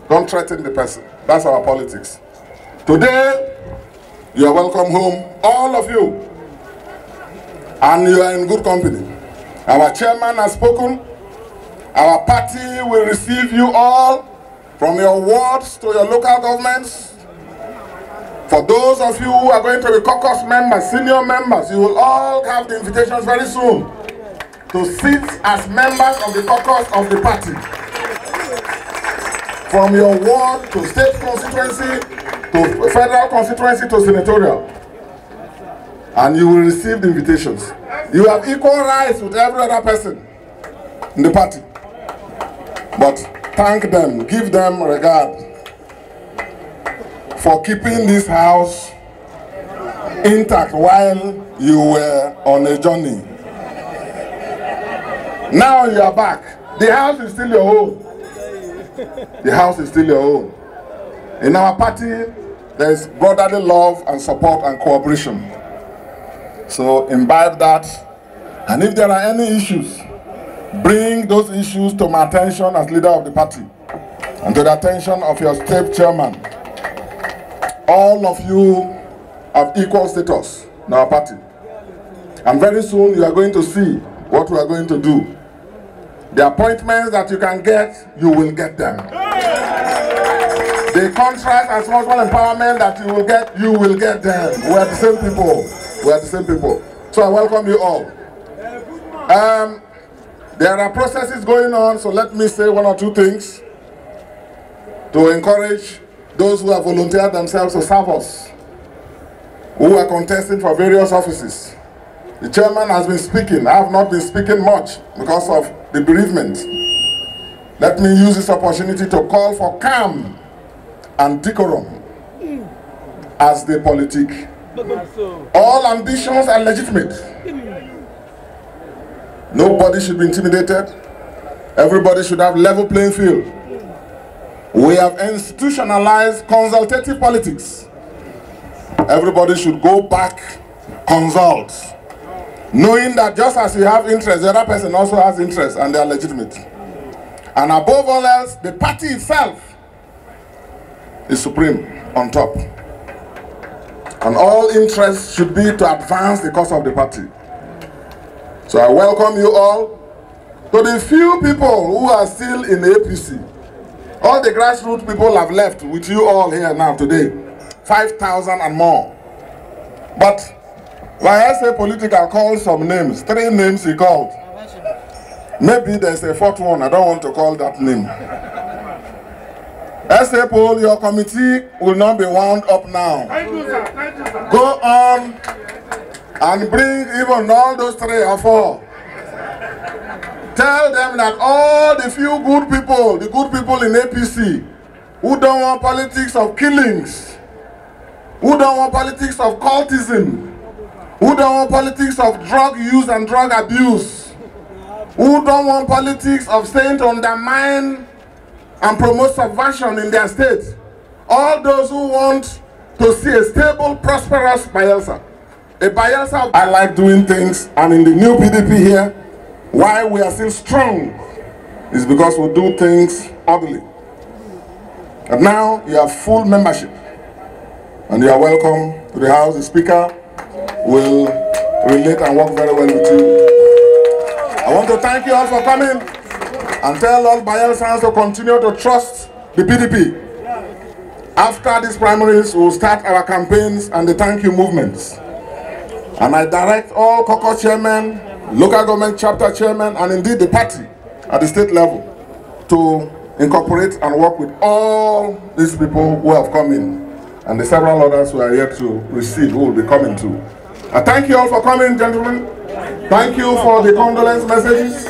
Don't threaten the person. That's our politics. Today, you are welcome home, all of you. And you are in good company. Our chairman has spoken. Our party will receive you all, from your wards to your local governments. For those of you who are going to be caucus members, senior members, you will all have the invitations very soon to sit as members of the caucus of the party. From your ward to state constituency, to federal constituency, to senatorial. And you will receive the invitations. You have equal rights with every other person in the party. But thank them, give them regard for keeping this house intact while you were on a journey. Now you are back. The house is still your home. The house is still your home. In our party, there is brotherly love and support and cooperation. So imbibe that, and if there are any issues, bring those issues to my attention as leader of the party and to the attention of your state chairman. All of you have equal status in our party. And very soon you are going to see what we are going to do. The appointments that you can get, you will get them. The contracts and small empowerment that you will get them. We are the same people. We are the same people. So I welcome you all. There are processes going on, so let me say one or two things to encourage those who have volunteered themselves to serve us, who are contesting for various offices. The chairman has been speaking. I have not been speaking much because of the bereavement. Let me use this opportunity to call for calm and decorum as the politic. All ambitions are legitimate. Nobody should be intimidated. Everybody should have level playing field. We have institutionalized consultative politics. Everybody should go back, consult, knowing that just as you have interest, the other person also has interest, and they are legitimate. And above all else, the party itself is supreme on top. And all interests should be to advance the cause of the party. So I welcome you all. To the few people who are still in the APC, all the grassroots people have left with you all here now today, 5,000 and more. But when I say political, call some names, 3 names he called. Maybe there's a 4th one, I don't want to call that name. SA Poll, your committee will not be wound up now. Thank you, sir. Thank you, sir. Go on and bring even all those 3 or 4. Tell them that all the few good people, the good people in APC, who don't want politics of killings, who don't want politics of cultism, who don't want politics of drug use and drug abuse, who don't want politics of staying to undermine and promote subversion in their state, all those who want to see a stable, prosperous Bayelsa. A Bayelsa, I like doing things, and in the new PDP here, why we are still strong is because we do things orderly. And now you have full membership, and you are welcome to the House. The Speaker will relate and work very well with you. I want to thank you all for coming and tell all Bayelsans to continue to trust the PDP. After these primaries, we will start our campaigns and the thank you movements. And I direct all caucus chairmen, local government chapter chairmen, and indeed the party at the state level to incorporate and work with all these people who have come in and the several others who are yet to receive, who will be coming too. I thank you all for coming, gentlemen. Thank you for the condolence messages.